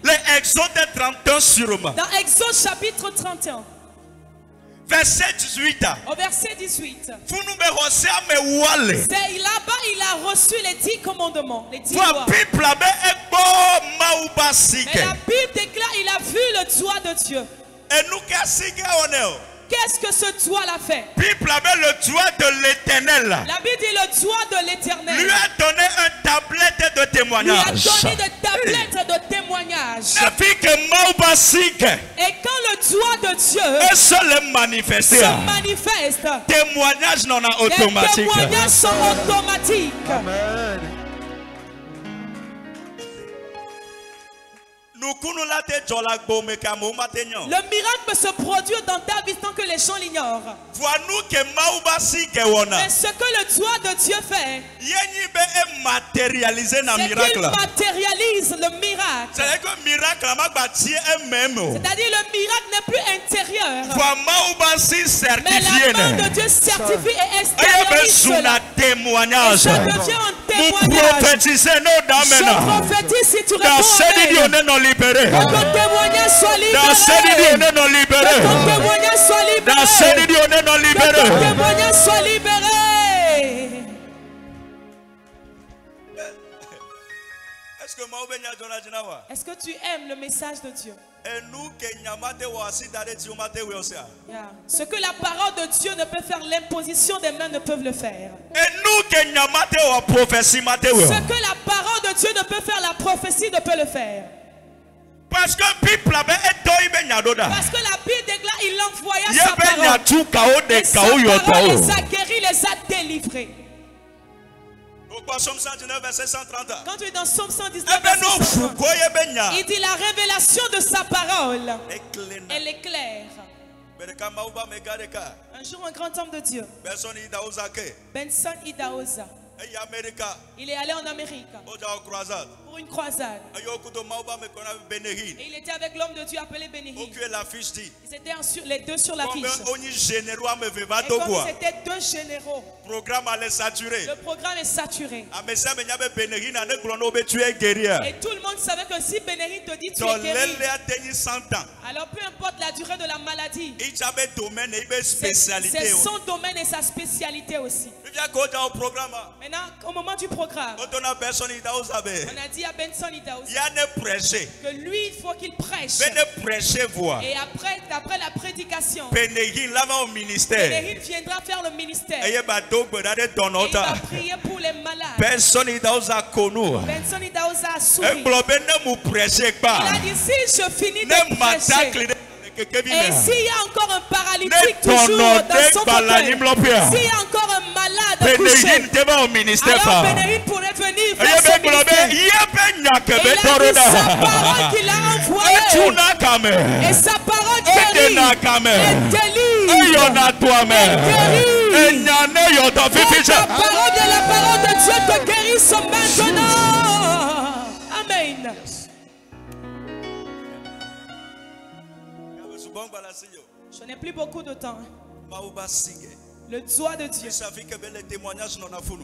les Exode 31 sûrement. Dans Exode chapitre 31. Verset 18. Au verset 18. C'est là-bas il a reçu les 10 commandements, les 10 lois. Mais la Bible déclare il a vu le doigt de Dieu. Qu'est-ce que ce doigt l'a fait? Le doigt de l'Éternel. La Bible dit le doigt de l'Éternel. Lui a donné un tablette de témoignage. Lui a donné des tablettes de témoignage. Et quand le doigt de Dieu se manifeste, témoignage non automatique. Les témoignages sont automatiques. Amen. Le miracle peut se produire dans ta vie sans que les gens l'ignorent. Mais ce que le doigt de Dieu fait, c'est qu'il matérialise le miracle. C'est-à-dire le miracle n'est plus intérieur. Mais la main de Dieu certifie et extériorise cela. Et ça devient un témoignage. Je prophétise si tu réponds. Que ton témoignage soit libéré. Que ton témoignage soit libéré. Que ton témoignage soit libéré. Est-ce que tu aimes le message de Dieu? Yeah. Ce que la parole de Dieu ne peut faire, l'imposition des mains ne peuvent le faire. Ce que la parole de Dieu ne peut faire, la prophétie ne peut le faire. Parce que la Bible déclare, il envoya sa parole. Et sa parole les a guéris, les a délivrés. Psaume 119, verset 130. Quand tu es dans Psaume 119, verset 130, il dit la révélation de sa parole, elle éclaire. Un jour, un grand homme de Dieu, Benson Idahosa, il est allé en Amérique pour une croisade. Et il était avec l'homme de Dieu appelé Bénéhi. Ils étaient les deux sur l'affiche. Et comme ils étaient deux généraux, le programme est saturé. Et tout le monde savait que si Bénéhi te dit tu es guéri, alors peu importe la durée de la maladie, c'est son domaine et sa spécialité aussi. Maintenant, au moment du programme, on a dit à Benson Idahosa que lui, il faut qu'il prêche. Et après la prédication, Bénéhi viendra faire le ministère. Et il va prier pour les malades. Benson Idahosa a souri. Il a dit, si je finis de prêcher, et s'il y a encore un paralytique toujours dans son fauteuil, s'il y a encore un malade couché, alors Bénéhi pourrait venir faire son ministère. Et il a dit sa parole qu'il a envoyée. Et sa parole guérit et délivre et guérit. La parole de Dieu te guérisse maintenant. Amen. Je n'ai plus beaucoup de temps. Le doigt de Dieu.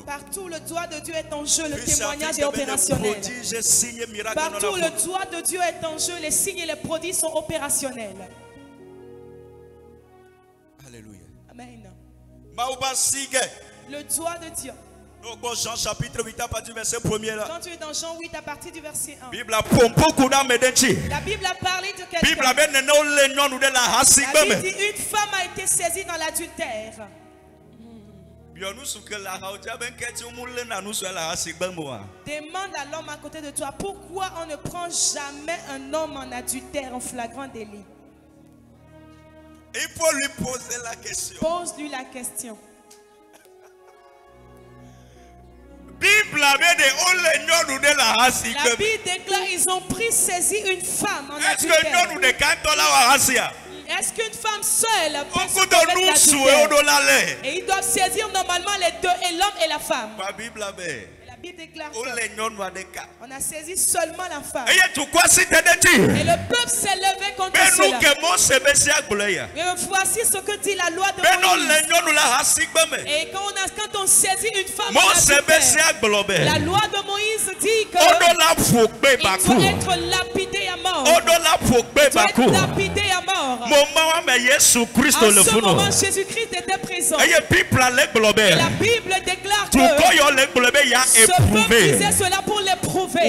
Partout le doigt de Dieu est en jeu, le témoignage est opérationnel. Partout le doigt de Dieu est en jeu, les signes et les prodiges sont opérationnels. Alléluia. Amen. Le doigt de Dieu. Jean chapitre 8 à partir du verset 1er là. Quand tu es dans Jean 8 à partir du verset 1. La Bible a parlé de quelqu'un. La Bible dit une femme a été saisie dans l'adultère. Demande à l'homme à côté de toi pourquoi on ne prend jamais un homme en adultère en flagrant délit. Il faut lui poser la question. Pose-lui la question. La Bible déclare ils ont saisi une femme en adultère. Est-ce qu'une femme seule peut se commettre l'adultère? Et ils doivent saisir normalement les deux, et l'homme et la femme. La Bible déclare on a saisi seulement la femme. Et le peuple s'est levé contre cela. Et voici ce que dit la loi de Moïse. Et quand on saisit une femme, la loi de Moïse dit que il doit être lapidé à mort. Il doit être lapidé à mort. En ce moment, Jésus-Christ était présent. Et la Bible déclare que ce peuple disait cela pour l'éprouver. Pour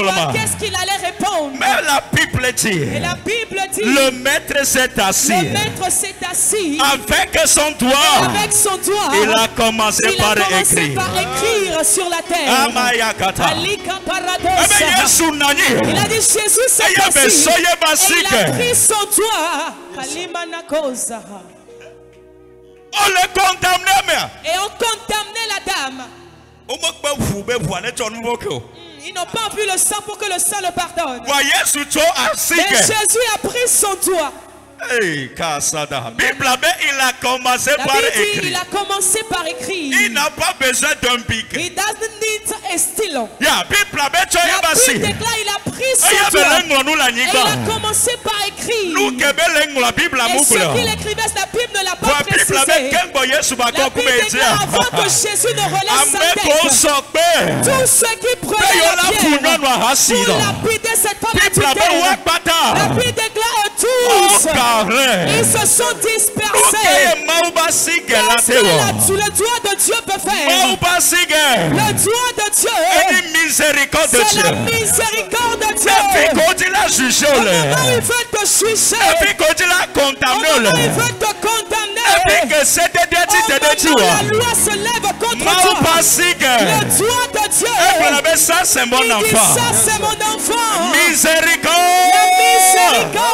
voir qu'est-ce qu'il allait répondre. Mais la Bible dit, et la Bible dit, le maître s'est assis. Avec son doigt, il a commencé par écrire sur la terre. Il a dit Jésus s'est assis. Et il a pris son doigt. On le condamnait. Et on condamnait la dame. Ils n'ont pas vu le sang pour que le sang le pardonne. Mais Jésus a pris son doigt. Hey, Kasada. Bible, il a commencé par écrire. Il a commencé par écrire. Il n'a pas besoin d'un bic. He doesn't need a stylo. Yeah, Bible, La Bible déclare, il a pris son doigt. Et il a commencé par écrire. Et ce qu'il écrivait, la Bible ne l'a pas précisé. La Bible déclare avant que Jésus ne relève sa tête. Tous ceux qui prenaient la pierre pour lapider cette femme à terre. La Bible déclare tous. Ils se sont dispersés. Qu'est-ce que le doigt de Dieu peut faire? Le doigt de Dieu, c'est la miséricorde de Dieu. Au moment où il veut te juger, au moment où il veut te condamner, au moment où la loi se lève contre toi, le doigt de Dieu, il dit ça c'est mon enfant. Miséricorde. La miséricorde.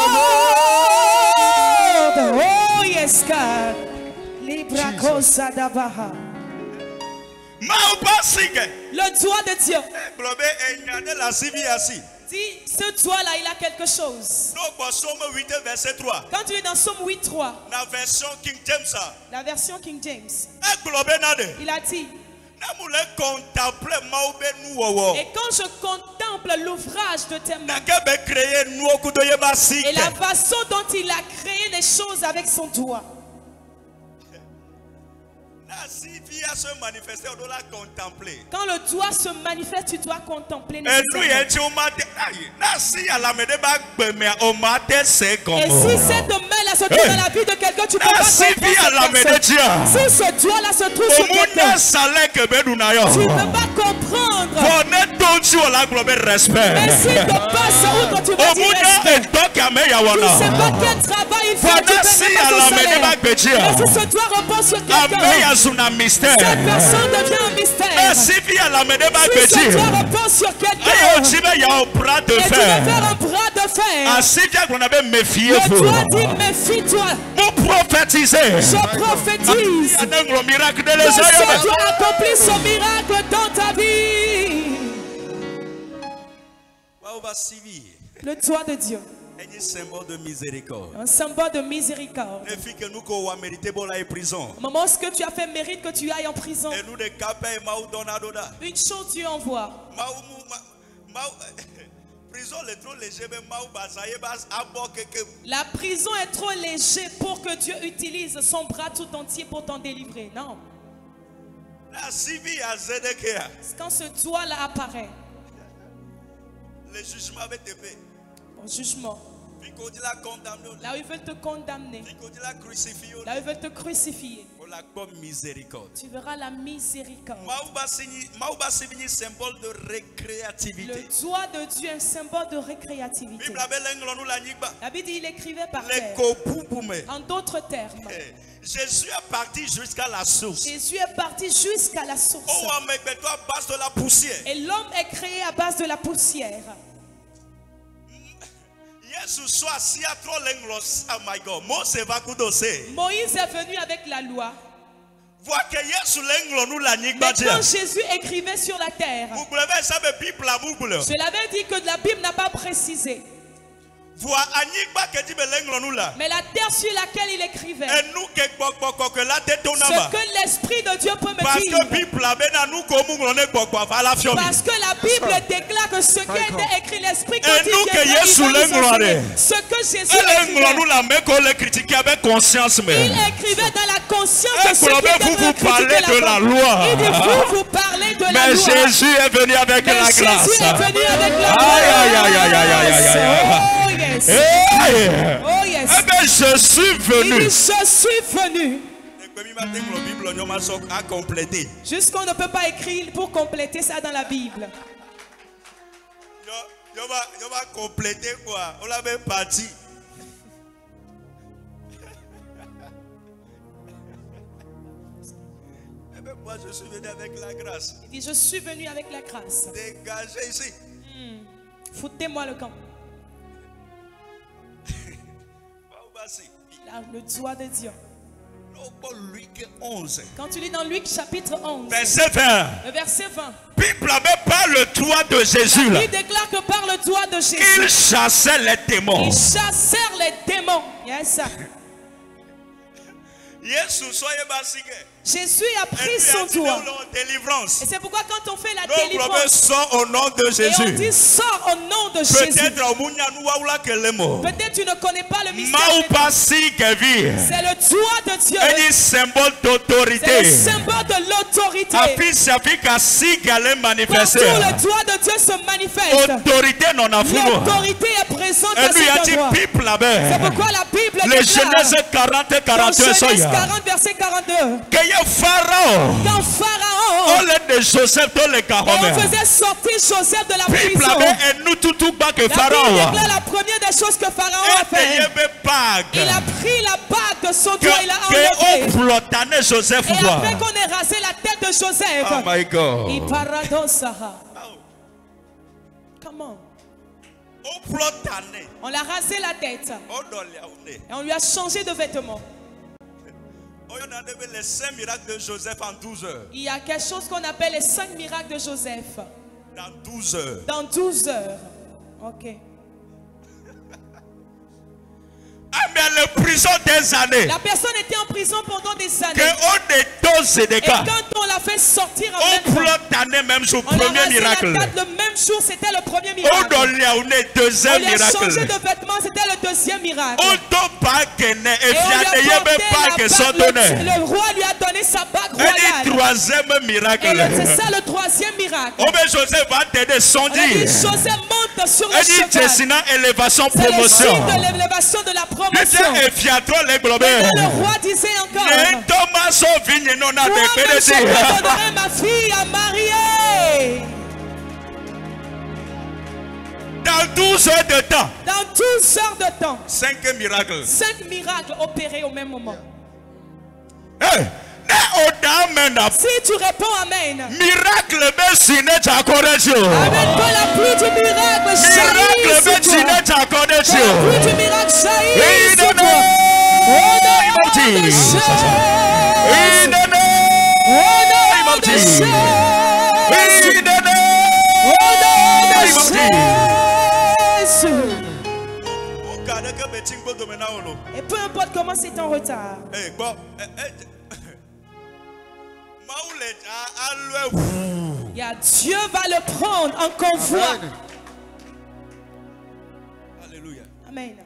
Oh yes God. Libra cosa d'Abaha. Le doigt de Dieu. Dis, ce doigt-là, il a quelque chose. Quand tu es dans Somme 8.3, la version King James, il a dit, et quand je contemple l'ouvrage de tes mains et la façon dont il a créé les choses avec son doigt, quand le doigt se manifeste, tu dois contempler. Et si cette main-là se trouve dans la vie de quelqu'un, tu peux pas comprendre cette personne. Si ce doigt-là se trouve sur quelqu'un, tu ne peux pas comprendre. Mais s'il te passe outre, tu vas dire respect. Tu ne sais pas quel travail il fait, tu ne sais pas son salaire. Mais si ce doigt repose sur quelqu'un, cette personne devient un mystère. Si ce doigt repose sur quelqu'un, et tu veux faire un bras de fer, le doigt dit méfie-toi. Je prophétise que ce doigt accomplit son miracle dans ta vie. Le doigt de Dieu, un symbole de miséricorde. Un symbole de miséricorde. Au moment où ce que tu as fait mérite que tu ailles en prison, une chose Dieu envoie. La prison est trop légère pour que Dieu utilise son bras tout entier pour t'en délivrer. Non. Quand ce doigt-là apparaît, le jugement avec épée. Au jugement. Là où ils veulent te condamner. Là où ils veulent te crucifier. Tu verras la miséricorde. Le doigt de Dieu est un symbole de récréativité. La Bible dit il écrivait par terre. En d'autres termes, Jésus est parti jusqu'à la source. Jésus est parti jusqu'à la source. Et l'homme est créé à base de la poussière. Moïse est venu avec la loi. Mais quand Jésus écrivait sur la terre, je l'avais dit que la Bible n'a pas précisé. Mais la terre sur laquelle il écrivait, ce que l'Esprit de Dieu peut me dire, parce que la Bible déclare que ce qui a été écrit, l'Esprit quand il viendra, ce que Jésus écrivait, il écrivait dans la conscience de ce qui était critiqué de la loi. Il dit vous parlez de la loi. Mais Jésus est venu avec la grâce. Jésus est venu avec la grâce. Oh yes. Eh bien, je suis venu. Il dit, je suis venu. Jusqu'on ne peut pas écrire pour compléter ça dans la Bible. On va compléter quoi? On l'a même parti. Moi, je suis venu avec la grâce. Il dit, je suis venu avec la grâce. Dégagez ici. Foutez-moi le camp. Là, le doigt de Dieu. Quand tu lis dans Luc chapitre 11, verset 20. Le verset 20. Bible par le doigt de Jésus. La Bible déclare que par le doigt de Jésus, il chassait les démons. Ils chassèrent les démons. Yes. Jésus a pris son doigt. Et c'est pourquoi quand on fait la délivrance, au nom de Jésus. Et on dit sort au nom de Jésus. Peut-être tu ne connais pas le mystère. C'est le doigt de Dieu. C'est le symbole de l'autorité. Partout le doigt de Dieu se manifeste. L'autorité est présente à cet endroit. C'est pourquoi la Bible déclare Genèse 40 et 41. Genèse 40 verset 42. Quand Pharaon, on faisait sortir Joseph de la prison, la Bible déclare la première des choses que Pharaon a fait. Il a pris la bague de son doigt, il a enlevé. Et après qu'on ait rasé la tête de Joseph, oh my God. Il paradoxa. Comment? On l'a rasé la tête et on lui a changé de vêtements. Les 5 miracles de Joseph en 12 heures. Il y a quelque chose qu'on appelle les 5 miracles de Joseph. Dans 12 heures. Dans 12 heures. Ok. Ah, mais la prison des années. La personne était en prison pendant des années. Et quand on l'a fait sortir en même temps, on l'a rasé la tête le même jour, c'était le premier miracle. On lui a changé de vêtements, c'était le deuxième miracle. Et le roi lui a donné sa bague royale. C'est ça le troisième miracle. Joseph monte sur le cheval. C'est le signe de l'élévation de la promotion. Le roi disait encore, moi je donnerai ma fille à marier. Dans 12 heures de temps. Dans 12 heures de temps. 5 miracles. 5 miracles opérés au même moment. Hey. Si tu réponds Amen. Miracle Amen, que la pluie du miracle jaillisse sur toi. Que la pluie du miracle jaillisse sur toi. Au nom de Jésus. Au nom de Jésus. Au nom de Jésus. Et peu importe comment c'est en retard. Dieu va le prendre en convoi. Alléluia. Amen.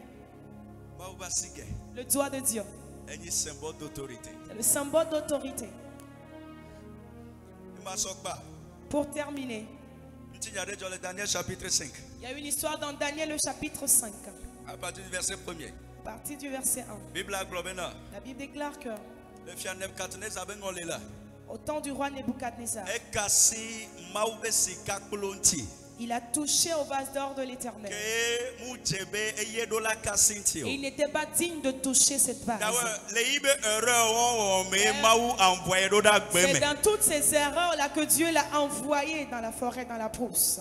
Le doigt de Dieu. C'est le symbole d'autorité. Pour terminer, il y a une histoire dans Daniel le chapitre 5. À partir du verset 1er. À partir du verset 1. La Bible déclare que au temps du roi Nebuchadnezzar, il a touché au vase d'or de l'Éternel. Et il n'était pas digne de toucher cette vase. C'est dans toutes ces erreurs-là que Dieu l'a envoyé dans la forêt, dans la brousse.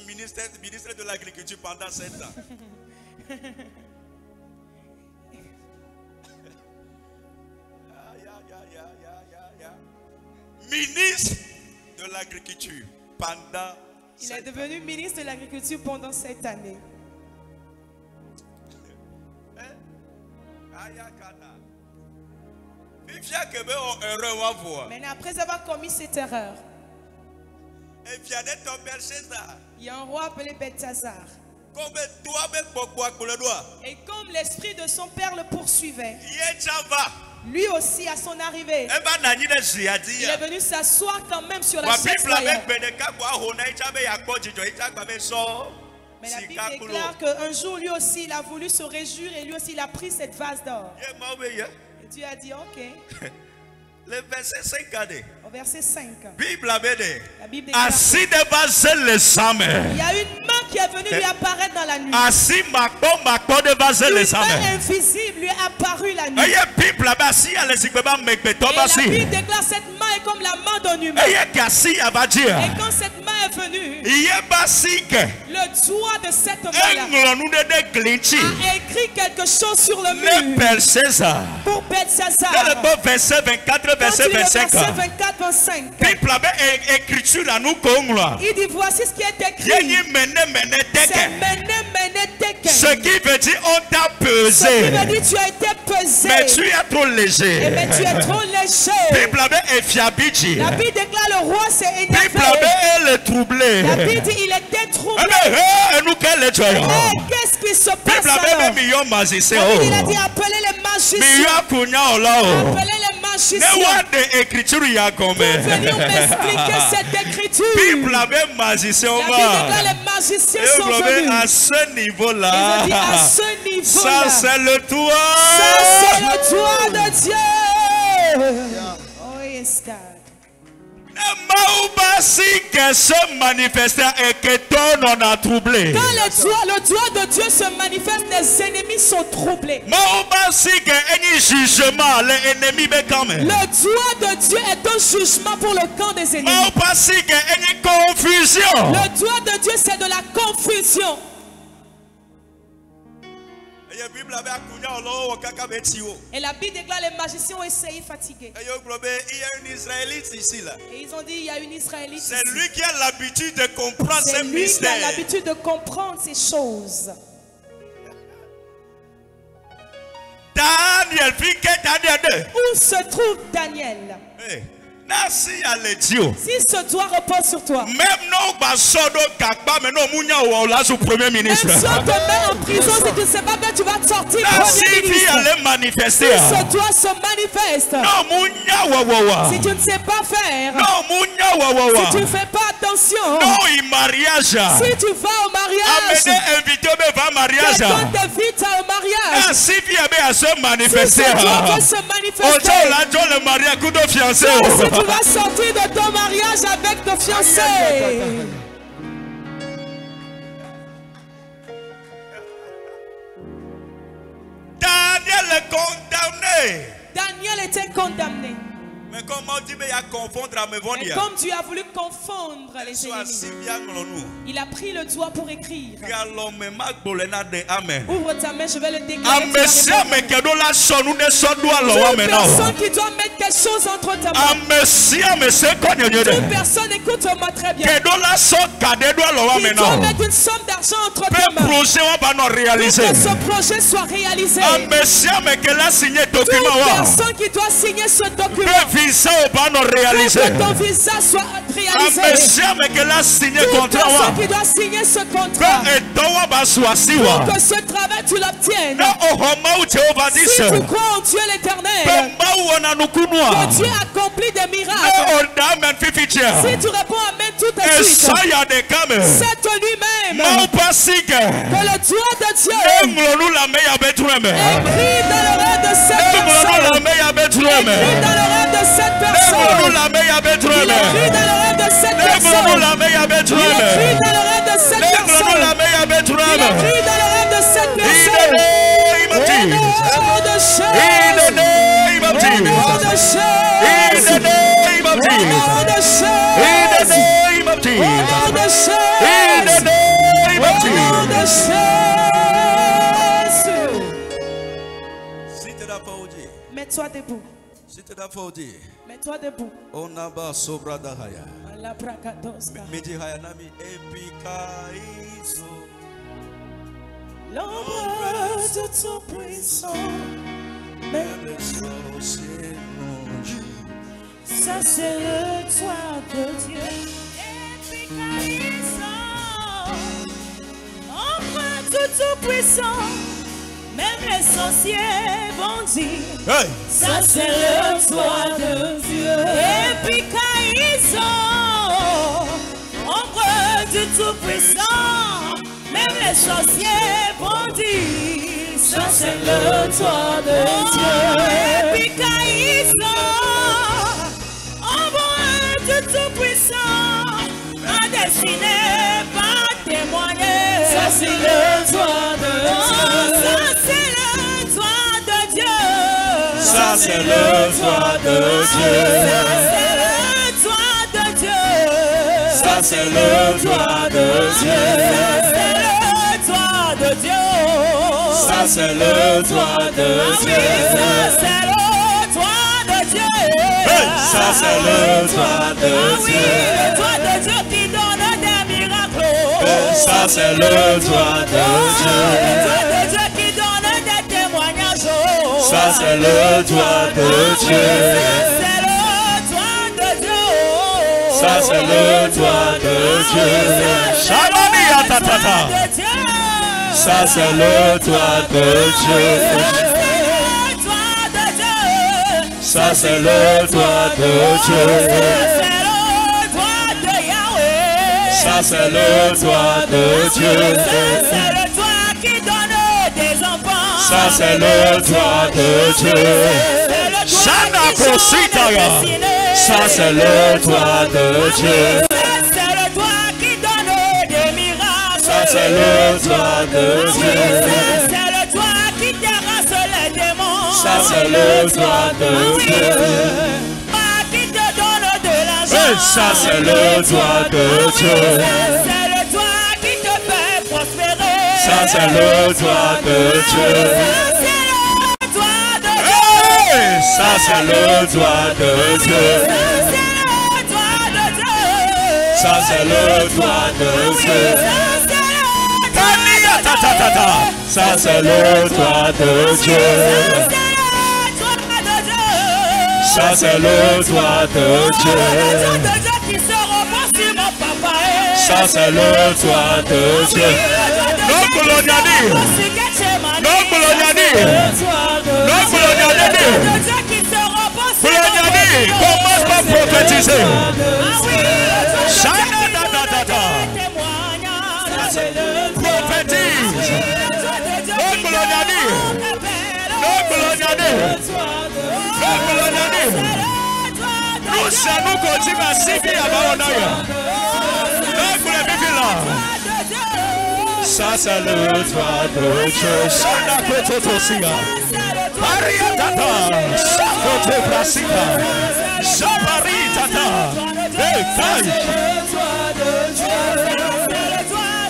Ministre de l'Agriculture pendant 7 ans. Ministre de l'Agriculture pendant. Il est devenu ministre de l'Agriculture pendant 7 années. Mais après avoir commis cette erreur, il y a un roi appelé Belteshazzar. Et comme l'esprit de son père le poursuivait, lui aussi à son arrivée, il est venu s'asseoir quand même sur la chaise royale. Mais la Bible déclare qu'un jour lui aussi il a voulu se réjouir et lui aussi il a pris cette vase d'or. Et Dieu a dit ok. Le verset 5 au verset 5. La Bible déclare, il y a une main qui est venu lui apparaître dans la nuit. L'humain invisible lui est apparu la nuit. Et la Bible déclare cette main est comme la main d'un humain. Et quand cette main est venue, le doigt de cette main-là a écrit quelque chose sur le mur pour Belshazzar. Dans le verset 24, verset 25. Il dit voici ce qui est écrit. C'est Mene Mene Tekel. Ce qui veut dire on t'a pesé. Ce qui veut dire tu as été pesé. Mais tu es trop léger. Mais tu es trop léger. La Bible déclare le roi s'est énervé. La Bible dit il était troublé. Qu'est-ce qui se passe alors? Il a dit appelez les magiciens. Appelez les magiciens. Pour venir m'expliquer cette écriture. La Bible déclare les magiciens sont venus. À ce niveau-là. Ils ont dit à ce niveau-là. Ça c'est le toit. Ça c'est le toit de Dieu. Oh yes God. Se manifester et que ton on a troublé. Quand le doigt de Dieu se manifeste, les ennemis sont troublés. Le doigt de Dieu est un jugement pour le camp des ennemis. Le doigt de Dieu c'est de la confusion. Et la Bible déclare les magiciens ont essayé fatigués. Il y a un Israélite ici là. Et ils ont dit il y a une Israélite. C'est lui qui a l'habitude de comprendre ces mystères. C'est lui qui a l'habitude de comprendre ces choses. Daniel, où se trouve Daniel? Hey. Si ce doigt repose sur toi, même si on te met en prison, si tu ne sais pas que tu vas te sortir premier ministre. Si ce doigt se manifeste, si tu ne sais pas faire, si tu ne fais pas attention, si tu vas au mariage, quelqu'un t'invite au mariage, si ce doigt veut se manifester, tu vas sortir de ton mariage avec ton fiancé. Daniel est condamné. Daniel était condamné. Mais comment Dieu a confondre à me voir? Et comme Dieu a voulu confondre les ennemis, il a pris le doigt pour écrire. Ouvre ta main, je vais le déclarer. Toute personne qui doit mettre quelque chose entre ta main. Toute personne, écoute-moi très bien. Qui doit mettre une somme d'argent entre tes mains. Pour que ce projet soit réalisé. Toute personne qui doit signer ce document. Que ton visa soit réalisé. Toute personne qui doit signer ce contrat. Pour que ce travail tu l'obtiennes. Si tu crois en Dieu l'éternel, que Dieu accomplit des miracles. Si tu réponds amen tout de suite, c'est lui-même que le doigt de Dieu écrit dans le rêve de cette personne. Écrit dans le rêve de cette personne. Il écrit dans le rêve de cette personne. Il écrit dans le rêve de cette personne. Il écrit dans le rêve de cette personne. Mets-toi debout. Mets-toi debout. L'ombre de ton puissant, même les sorciers n'ont Dieu. Ça c'est le toit de Dieu. Ombre de ton puissant, même les sorciers vont dire. Hey. Ça c'est le toit de Dieu. Et puis ombre de tout puissant, même les sorciers vont dire. Ça c'est le toit de Dieu. Et puis ombre de tout puissant, a destiné par témoigner. Ça c'est le droit de Dieu. Ça c'est le droit de Dieu. Ça c'est le droit de Dieu. Ça c'est le droit de Dieu. Le droit de Dieu qui donne des miracles. Ça c'est le droit de Dieu. Le droit de Dieu qui donne des témoignages. Ça c'est le droit de Dieu. C'est le droit de Dieu. Ça c'est le droit de Dieu. Ça c'est le droit de Dieu. Ça c'est le droit de Dieu. Ça c'est le droit de Dieu. C'est le droit qui donne des enfants. Ça c'est le droit de Dieu. Ça c'est le droit de Dieu. C'est le droit qui donne des miracles. Ça c'est le droit de Dieu. C'est le droit qui terrasse les démons. Ça c'est le droit de Dieu. Qui te donne de l'argent. Ça c'est le droit de Dieu. C'est le droit qui te fait prospérer. Ça c'est le droit de Dieu. Ça c'est le droit de Dieu. Ça c'est le droit de Dieu. Ça c'est le droit de Dieu. Ça c'est le droit de Dieu. Ça c'est le droit de Dieu. Non coloniali. Non coloniali. Non coloniali. Coloniali, commence par prophétiser. Prophétise. Non coloniali. Non coloniali. Non coloniali. Nous sommes continués à signer à Baonaya. Non coloniali. Ça c'est le droit de Dieu. Ça n'a que tout aussi. Ariatata, Sakote Prasika, Sabaritata,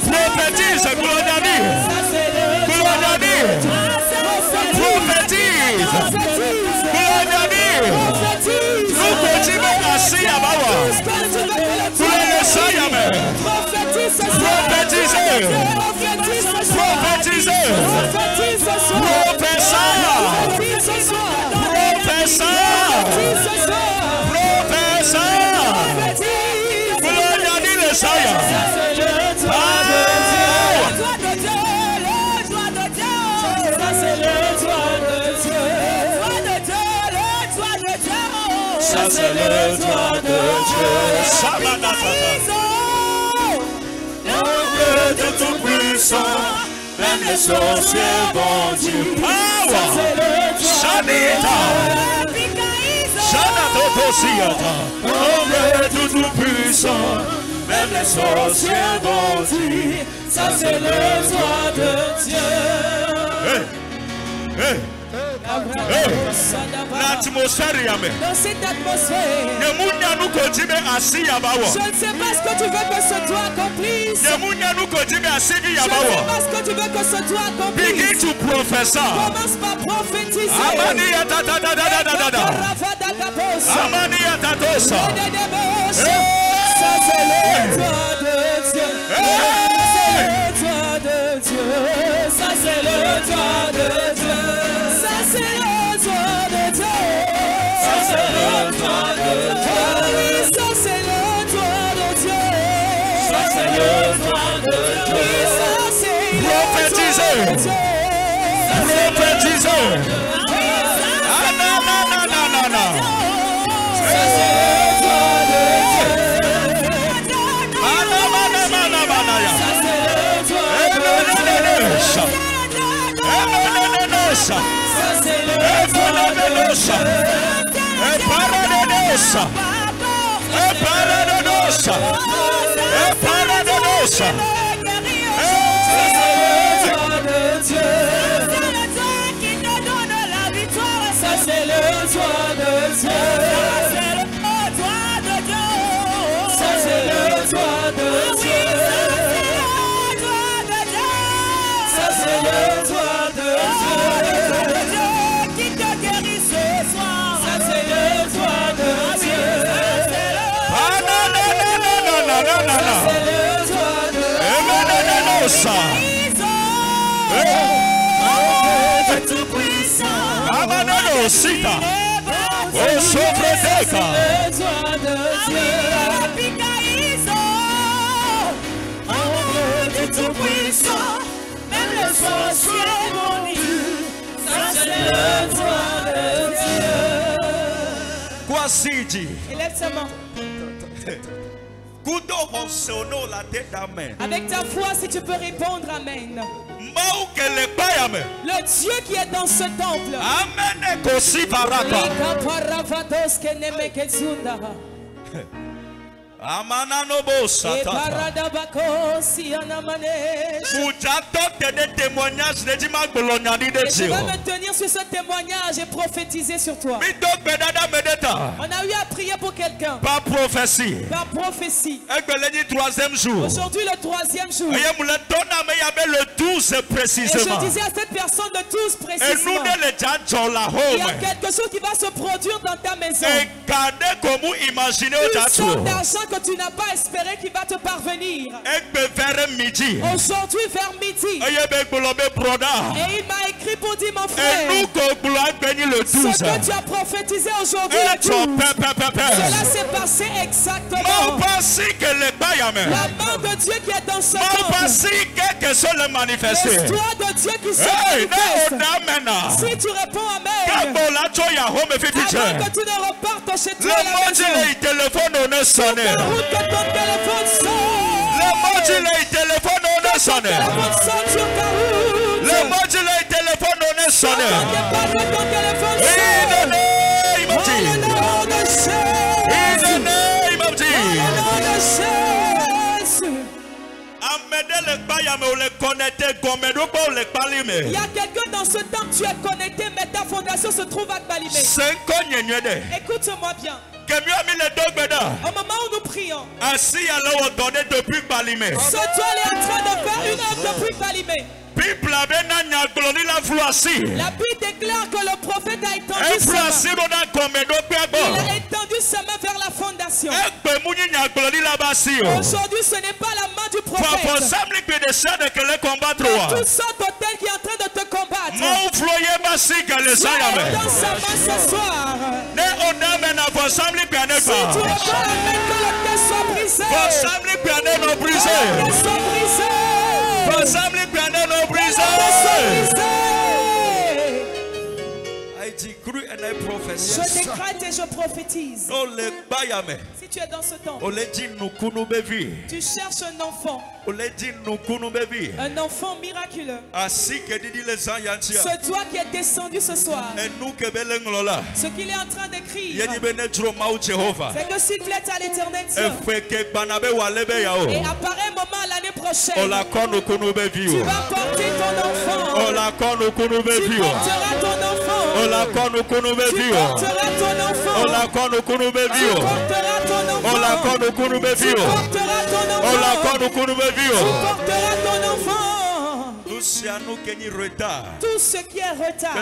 prophétise, Gloriani, Gloriani, prophétise, Gloriani, nous continuons à s'y abawa, pour les Sayame, prophétiser, prophétiser, ça c'est le droit de Dieu. L'ange de tout puissant, même les sorciers vont dire power. Shanita, l'ange de tout puissant, même les sorciers vont dire ça c'est le droit de Dieu. L'atmosphère dans cette atmosphère, je ne sais pas ce que tu veux que ce doigt accomplisse. Je ne sais pas ce que tu veux que ce doigt accomplisse. Begin to prophesy. Commence par prophétiser. Ça c'est le droit de Dieu. C'est le droit de Dieu. Ça c'est le droit de Dieu. Ça c'est le droit de Dieu. Ça c'est le droit de Dieu. Ça c'est le droit de Dieu. Ça c'est le droit de Dieu. Ça c'est le droit de Dieu. Prophétisez. Ça c'est le droit de Dieu. Ça c'est le droit de Dieu. Ça c'est le droit de Dieu. Bossa. Amanano Sita. Oh, Sofredeka. Tout-puissant, même le sorcier bonnie, ça c'est le droit de Dieu. Quoi si élève sa main. Avec ta foi, si tu peux répondre Amen. Le Dieu qui est dans ce temple. Amen. Amananobo Satata. Je vais me tenir sur ce témoignage et prophétiser sur toi. On a eu à prier pour quelqu'un. Par prophétie. Par prophétie. Troisième jour. Aujourd'hui le troisième jour. Le 12 précisément. Et je disais à cette personne de 12 précisément. Il y a quelque chose qui va se produire dans ta maison. Une somme d'argent que tu n'as pas espéré qui va te parvenir. Aujourd'hui vers midi. Et il m'a écrit pour dire mon frère. Ce que tu as prophétisé aujourd'hui le 12. Cela s'est passé exactement. La main de Dieu qui est dans ce temple. L'histoire de Dieu qui se manifeste. Si tu réponds Amen. Avant que tu ne repartes chez toi à la maison. Sur ta route que ton téléphone sonne. Le téléphone sonne. Ton téléphone sonne sur ta route. Le téléphone sonne. Ton téléphone sonne. Il y a quelqu'un dans ce temps, tu es connecté, mais ta fondation se trouve à Balimé. Écoute-moi bien. Au moment où nous prions, ce toit est en train de faire une œuvre depuis Balimé. La Bible déclare que le prophète a étendu sa main. Il a étendu sa main vers la fondation. Aujourd'hui, ce n'est pas la main du prophète. Il y a toutes sortes d'autels qui est en train de te combattre. Dieu dans sa main ce soir. Si tu veux que l'autel soit brisé. Je décrète et je prophétise. Si tu es dans ce temps, tu cherches un enfant. Un enfant miraculeux. Ce toit qui est descendu ce soir. Ce qu'il est en train d'écrire, c'est que s'il plaît à l'éternel Dieu, et apparaît un moment l'année prochaine, tu vas porter ton enfant. Tu porteras ton enfant. Tu porteras ton enfant. Tu porteras ton enfant. Tu porteras ton enfant. Tout ce qui est retard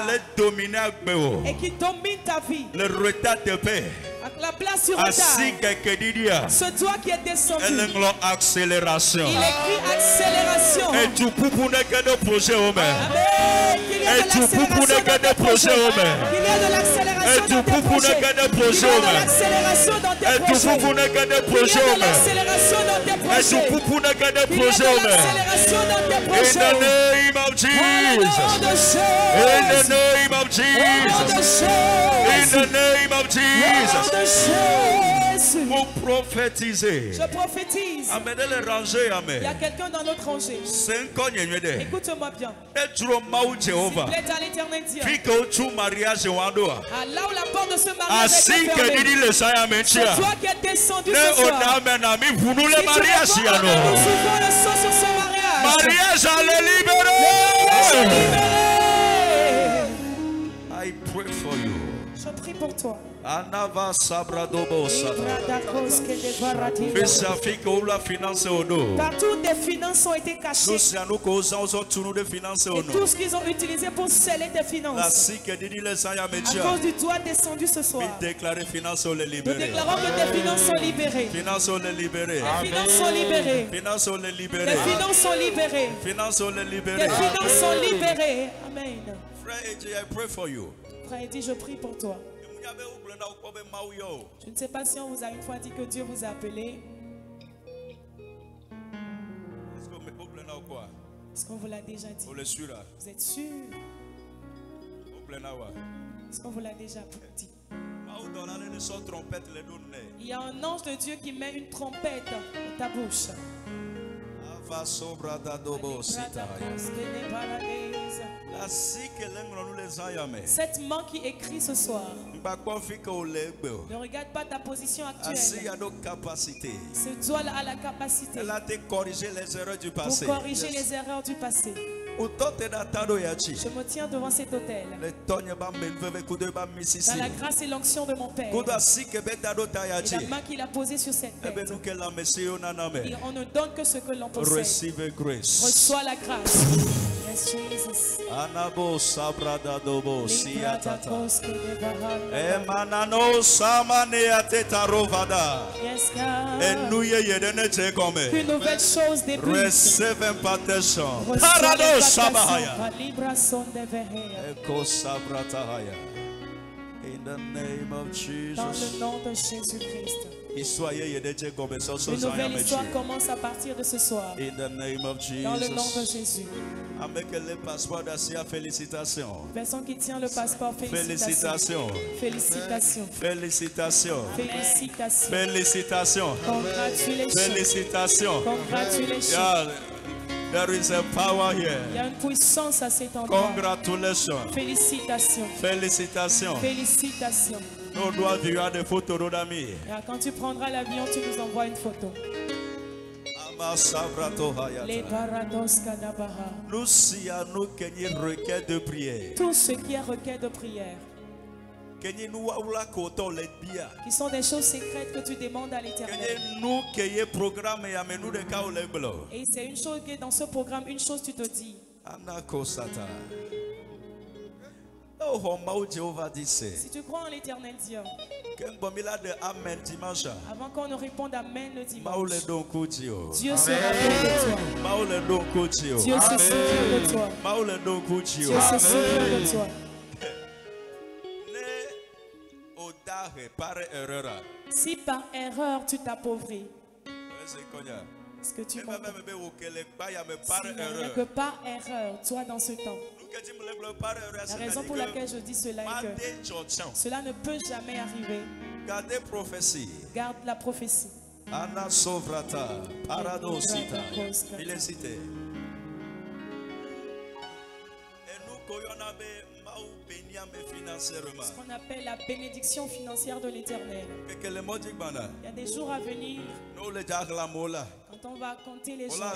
et qui domine ta vie, le retard de paix, la place sur retard, ce toit qui est descendu, il écrit accélération. Et tu peux pour de projet au même. Il y a de l'accélération dans tes projets. Il y a de l'accélération dans tes projets. Il y a de l'accélération dans tes projets. Il y a de l'accélération dans tes projets. In the name of Jesus. In the name of Jesus. In the name of Jesus. Pour prophétiser. Je prophétise. Amenez les rangées, amen. Il y a quelqu'un dans notre rangée. Écoute-moi bien. S'il plaît à l'éternel Dieu. Là où la porte de ce mariage est fermée. C'est toi qui es descendu ce soir. Si tu réponds, nous ouvrons le saut sur ce mariage. Mariage à le libérer. I pray for you. Je prie pour toi. Anava Sabradobo partout des finances ont été cachées. Et tout ce qu'ils ont utilisé pour sceller tes finances. À cause du doigt descendu ce soir. Nous déclarons que tes finances sont libérées. Les finances sont libérées. Les finances sont libérées. Les finances sont libérées. Les finances sont libérées. Les finances sont libérées. Les finances sont libérées. Amen. Frère Eddie, I pray for you. Frère Eddie, je prie pour toi. Je ne sais pas si on vous a une fois dit que Dieu vous a appelé. Est-ce qu'on vous l'a déjà dit? Vous êtes sûr? Est-ce qu'on vous l'a déjà dit? Il y a un ange de Dieu qui met une trompette dans ta bouche. Cette main qui écrit ce soir, ne regarde pas ta position actuelle. Ce doigt a la capacité pour corriger les erreurs du passé. Je me tiens devant cet autel dans la grâce et l'onction de mon Père. Et la main qu'il a posée sur cette tête. Et on ne donne que ce que l'on possède. Reçois la grâce. Yes, Jesus. Anabo sabradadobo siatata. Emanano samaneateta rovada. Yes, God. Enouye yedene tekome. Une nouvelle chose débute. Receive impartation. Parado sabahaya. Eko sabratahaya. In the name of Jesus. Dans le nom de Jésus-Christ. Une nouvelle histoire commence à partir de ce soir. In the name of Jesus. Dans le nom de Jésus. Avec le passeport d'Asia, félicitations. Personne qui tient le passeport, félicitations. Félicitations. Félicitations. Félicitations. Félicitations. Congratulations. Félicitations. Congratulations. Yeah, there is a power here. Il y a une puissance à cet endroit. Congratulations. Félicitations. Félicitations. Félicitations. Nous doit voir des photos d'amis. Quand tu prendras l'avion, tu nous envoies une photo. Les parados kadabaha. Nous si à nous qu'il requête de prière. Tout ce qui est requête de prière. Qui sont des choses secrètes que tu demandes à l'Éternel. Et c'est une chose qui est dans ce programme, une chose tu te dis. Si tu crois en l'Éternel Dieu, avant qu'on ne réponde Amen le dimanche, Dieu sera près de toi. Dieu se souvient de toi. Dieu se souvient de toi. Si par erreur tu t'appauvris, est-ce que tu comprends? Que par erreur, toi dans ce temps. La raison pour laquelle je dis cela est que cela ne peut jamais arriver. Garde la prophétie. Anna Sovrata, Paradosita, Félicité. Ce qu'on appelle la bénédiction financière de l'Éternel. Il y a des jours à venir. Quand on va compter les gens,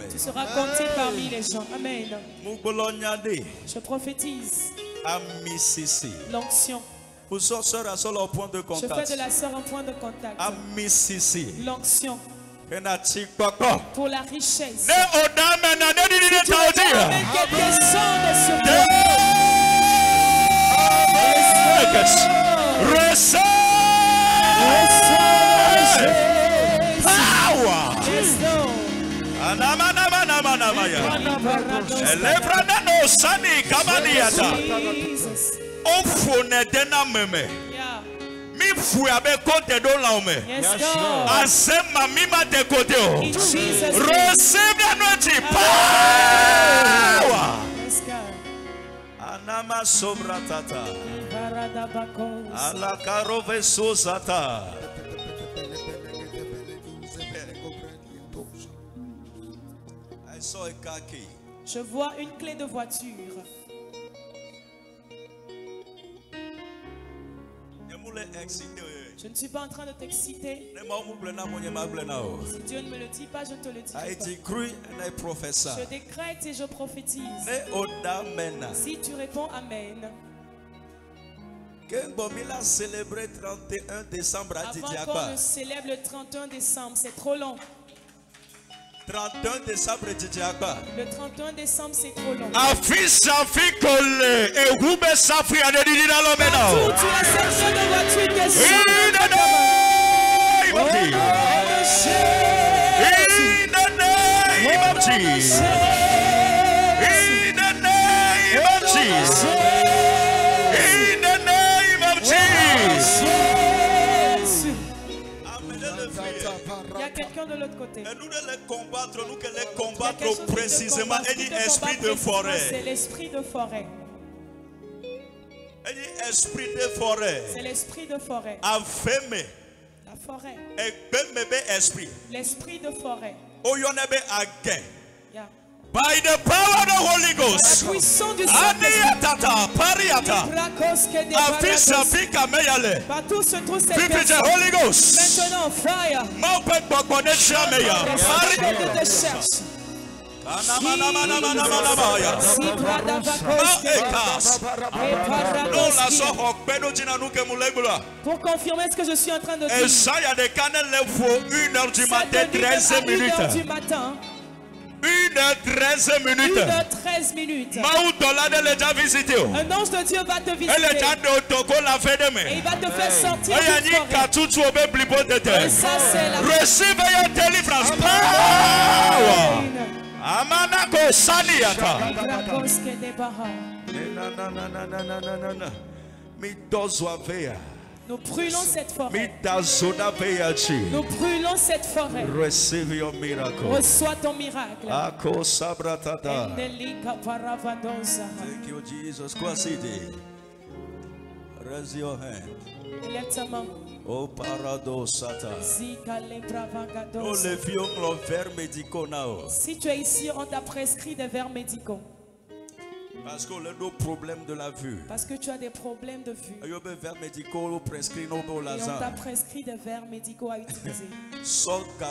tu seras compté parmi les gens. Amen. Je prophétise l'onction. Je fais de la sœur un point de contact. L'onction. Pour la richesse. Mi fou avec côté de l'homme. Asema mima de côté. Receive the anointing power. Anama sobratata. Ala karove sosata. I saw a car key. Je vois une clé de voiture. Je ne suis pas en train de t'exciter. Si Dieu ne me le dit pas, je ne te le dis pas. Je décrète et je prophétise. Si tu réponds Amen, Avant qu'on ne célèbre le 31 décembre, c'est trop long. 31 décembre, le 31 décembre, c'est trop long. Partout, tu as section de voitures qui sont in the name of Jesus. In the name of Jesus. Il y a quelqu'un de l'autre côté. Et nous de les combattre, nous que les combattre précisément. Et l'esprit de forêt. C'est l'esprit de forêt. Et l'esprit de forêt. C'est l'esprit de forêt. Affirmé. La forêt. Et bébé esprit. L'esprit de forêt. Oyonebe again. Yeah. By the power of the Holy Ghost. La puissance du Saint-Esprit. Partout se trouve cette personne. Holy Ghost. Maintenant, fire. L'esprit te cherche. Pour confirmer ce que je suis en train de dire. 1h du matin, 13 minutes. 1h13 minutes. 1h13 minutes. Un ange de Dieu va te visiter. Et il va te faire sortir du forêt. Et ça, c'est la receive your deliverance power. Amanako Saniata. Nous brûlons cette forêt. Nous brûlons cette forêt. Receive your miracle. Reçois ton miracle. Thank you, Jesus. Raise your hand. Lève ta main. Oh, paradosata. Oh, les filles ont les verres médicaux now. Si tu es ici, on t'a prescrit des verres médicaux. Parce que le problème de la vue. Parce que tu as des problèmes de vue. Et on t'a prescrit des verres médicaux à utiliser. Quand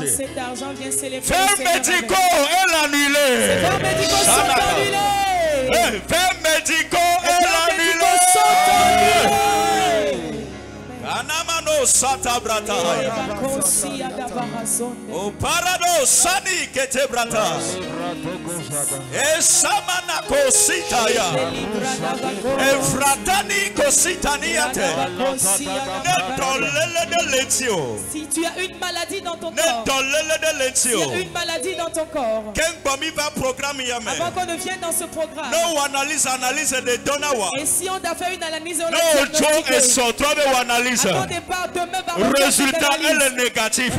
cet argent vient célébrer. Verres médicaux et l'annulé. Ces verres médicaux sont annulés. Verres médicaux et l'annulé. Anamano sata brata. O parado sani kete brata. E samana kosita ya. E fratani kositaniate. Netolele de letio. Si tu as une maladie dans ton corps. Netolele de letio. Si tu as une maladie dans ton corps. Kengomi va programme yame. Avant qu'on ne vienne dans ce programme. No analyse de donawa. Et si on t'a fait une analyse, on no Joe et son toi analyse. Résultat est le négatif.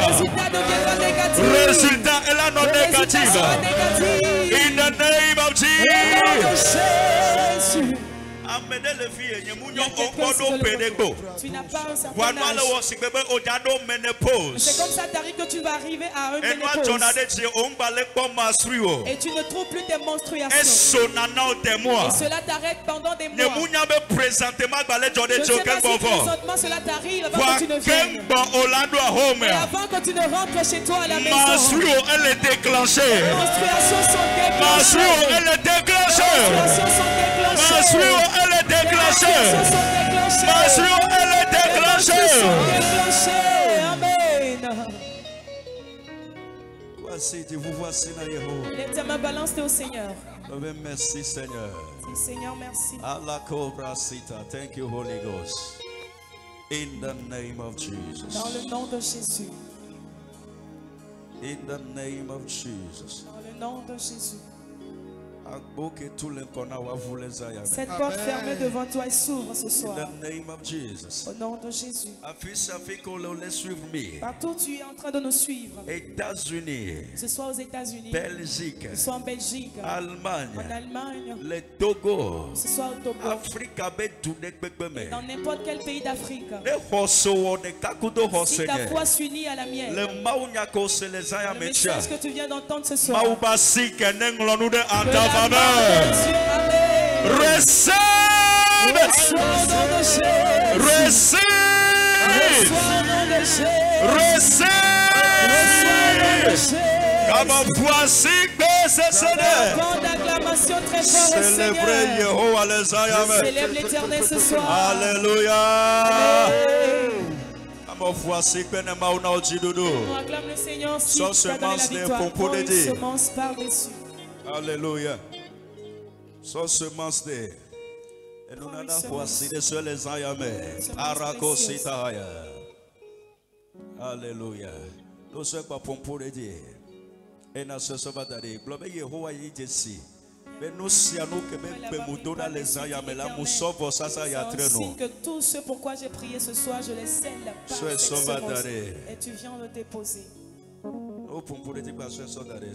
Résultat est la non négative. In the name of Jesus. Amenez les filles, tu n'as pas un certain âge. C'est comme ça t'arrive que tu vas arriver à un ménopause. Et tu ne trouves plus tes menstruations. Et cela t'arrête pendant des mois. Je ne sais pas si présentement cela t'arrive avant que tu ne viennes. Mais avant que tu ne rentres chez toi à la maison. Les menstruations sont déclenchées. Elle est déclenchée. Elle est déclenchée. Amen. Voici, vous voici dans Yehova. Lève ta main, balance-toi au Seigneur. Merci Seigneur. Seigneur, merci. Allah Cobra Sita. Thank you, Holy Ghost. In the name of Jesus. Dans le nom de Jésus. In the name of Jesus. Dans le nom de Jésus. Cette porte fermée devant toi s'ouvre ce soir. Au nom de Jésus. Partout où tu es en train de nous suivre. Que ce soit aux États-Unis, Belgique, que ce soit en Belgique, Allemagne, en Allemagne, le Togo, que ce soit au Togo, dans n'importe quel pays d'Afrique. Si ta foi s'unit à la mienne, le message que tu viens d'entendre ce soir, receive, receive, receive, Acclame d'acclamation très fort au Seigneur. Célèbre l'Éternel ce soir. Alléluia. On acclame le Seigneur si tu as donné la victoire. Pour une semence par-dessus. Alléluia. Sans semence de. Et nous n'avons pas de sur les ayamés. Arakositaya. Alléluia. Nous sommes pas pour le dire. Et nous sommes pas d'aller. Globe Yehowa yidesi. Mais nous siano que même Pemudona les ayamés là nous sauvons ça y a très non. Que tout ce pourquoi j'ai prié ce soir je les scelle par cette semence. Et tu viens le déposer. Oh pour le dire pas ça d'aller.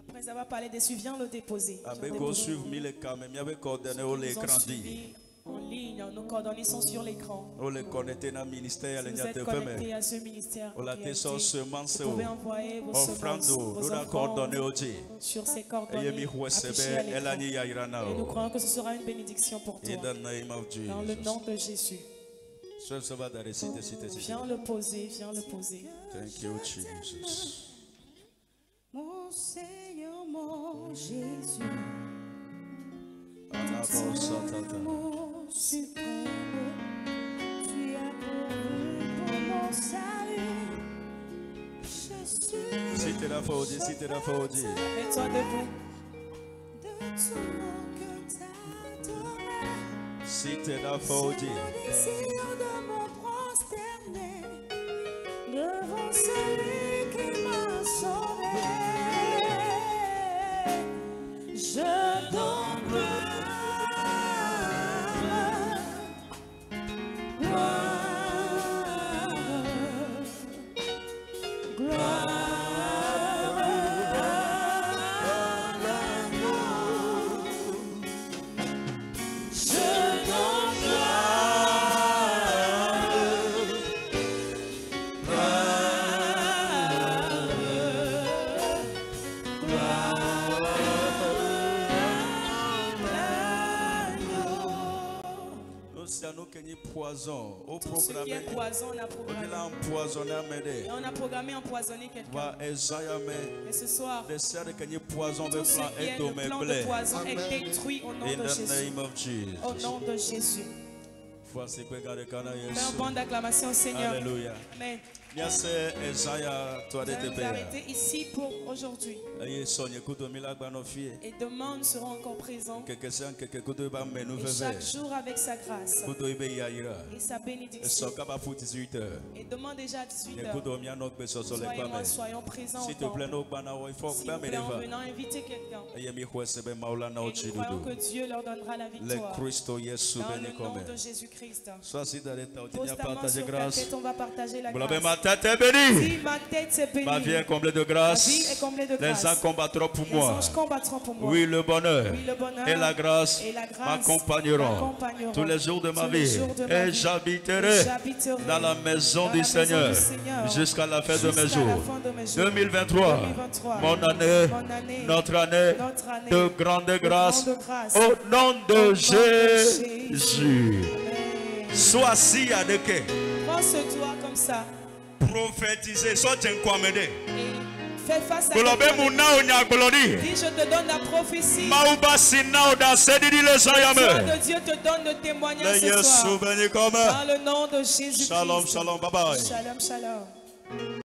Après avoir parlé dessus, viens le déposer. Avec on suivre mille caméras, il y avait coordonné au l'écran dit. En ligne, nos coordonnées sont sur l'écran. On les connecté dans le ministère, si vous êtes connecté à ce ministère, on l'a testé semence. Vous pouvez envoyer vos semences, vos offrandes sur ces coordonnées affichées à l'écran. Et nous croyons que ce sera une bénédiction pour toi. Dans le nom de Jésus. Viens le poser, viens le poser. Thank you, Jesus. Mon Seigneur, mon Jésus, mon suprême, tu as pourvu pour mon salut. Je suis. Cite la faute, cite la faute. Mets-toi debout. De tout mon cœur t'adorer. Cite la faute. C'est le désir de me prosterner devant celui qui m'a sauvé. Je donne poison au programme. Poison, on a programmé. Et on a programmé empoisonner quelqu'un. Et ce soir, tout ce qui est le plan de poison est détruit au nom de Jésus. Au nom de Jésus. Fais un bon d'acclamation au Seigneur. Alléluia. Amen. Nous avons arrêté ici pour aujourd'hui. Et demain, nous serons encore présents. Et chaque jour avec sa grâce et sa bénédiction. Et demain déjà à 18h, soyons présents. S'il te plaît, en venant inviter quelqu'un. Et nous croyons que Dieu leur donnera la victoire. Dans le nom de Jésus-Christ. Pose ta main sur ta tête, on va partager la grâce. Ta tête est bénie. Si ma tête est bénie, ma vie est comblée de grâce. Les anges combattront pour moi. Oui, le bonheur et la grâce m'accompagneront tous les jours de ma vie. Et j'habiterai dans la maison du Seigneur jusqu'à la fin de mes jours. 2023, mon année, notre année de grande grâce au nom de Jésus. Sois assis à de quai. Prends ce doigt comme ça. Prophétiser, soit un comédie. Fais face à Dieu. Dis, je te donne la prophétie. Le de Dieu te donne le témoignage ce soir. Dans le nom de Jésus. Shalom, shalom, bye bye. Shalom, shalom.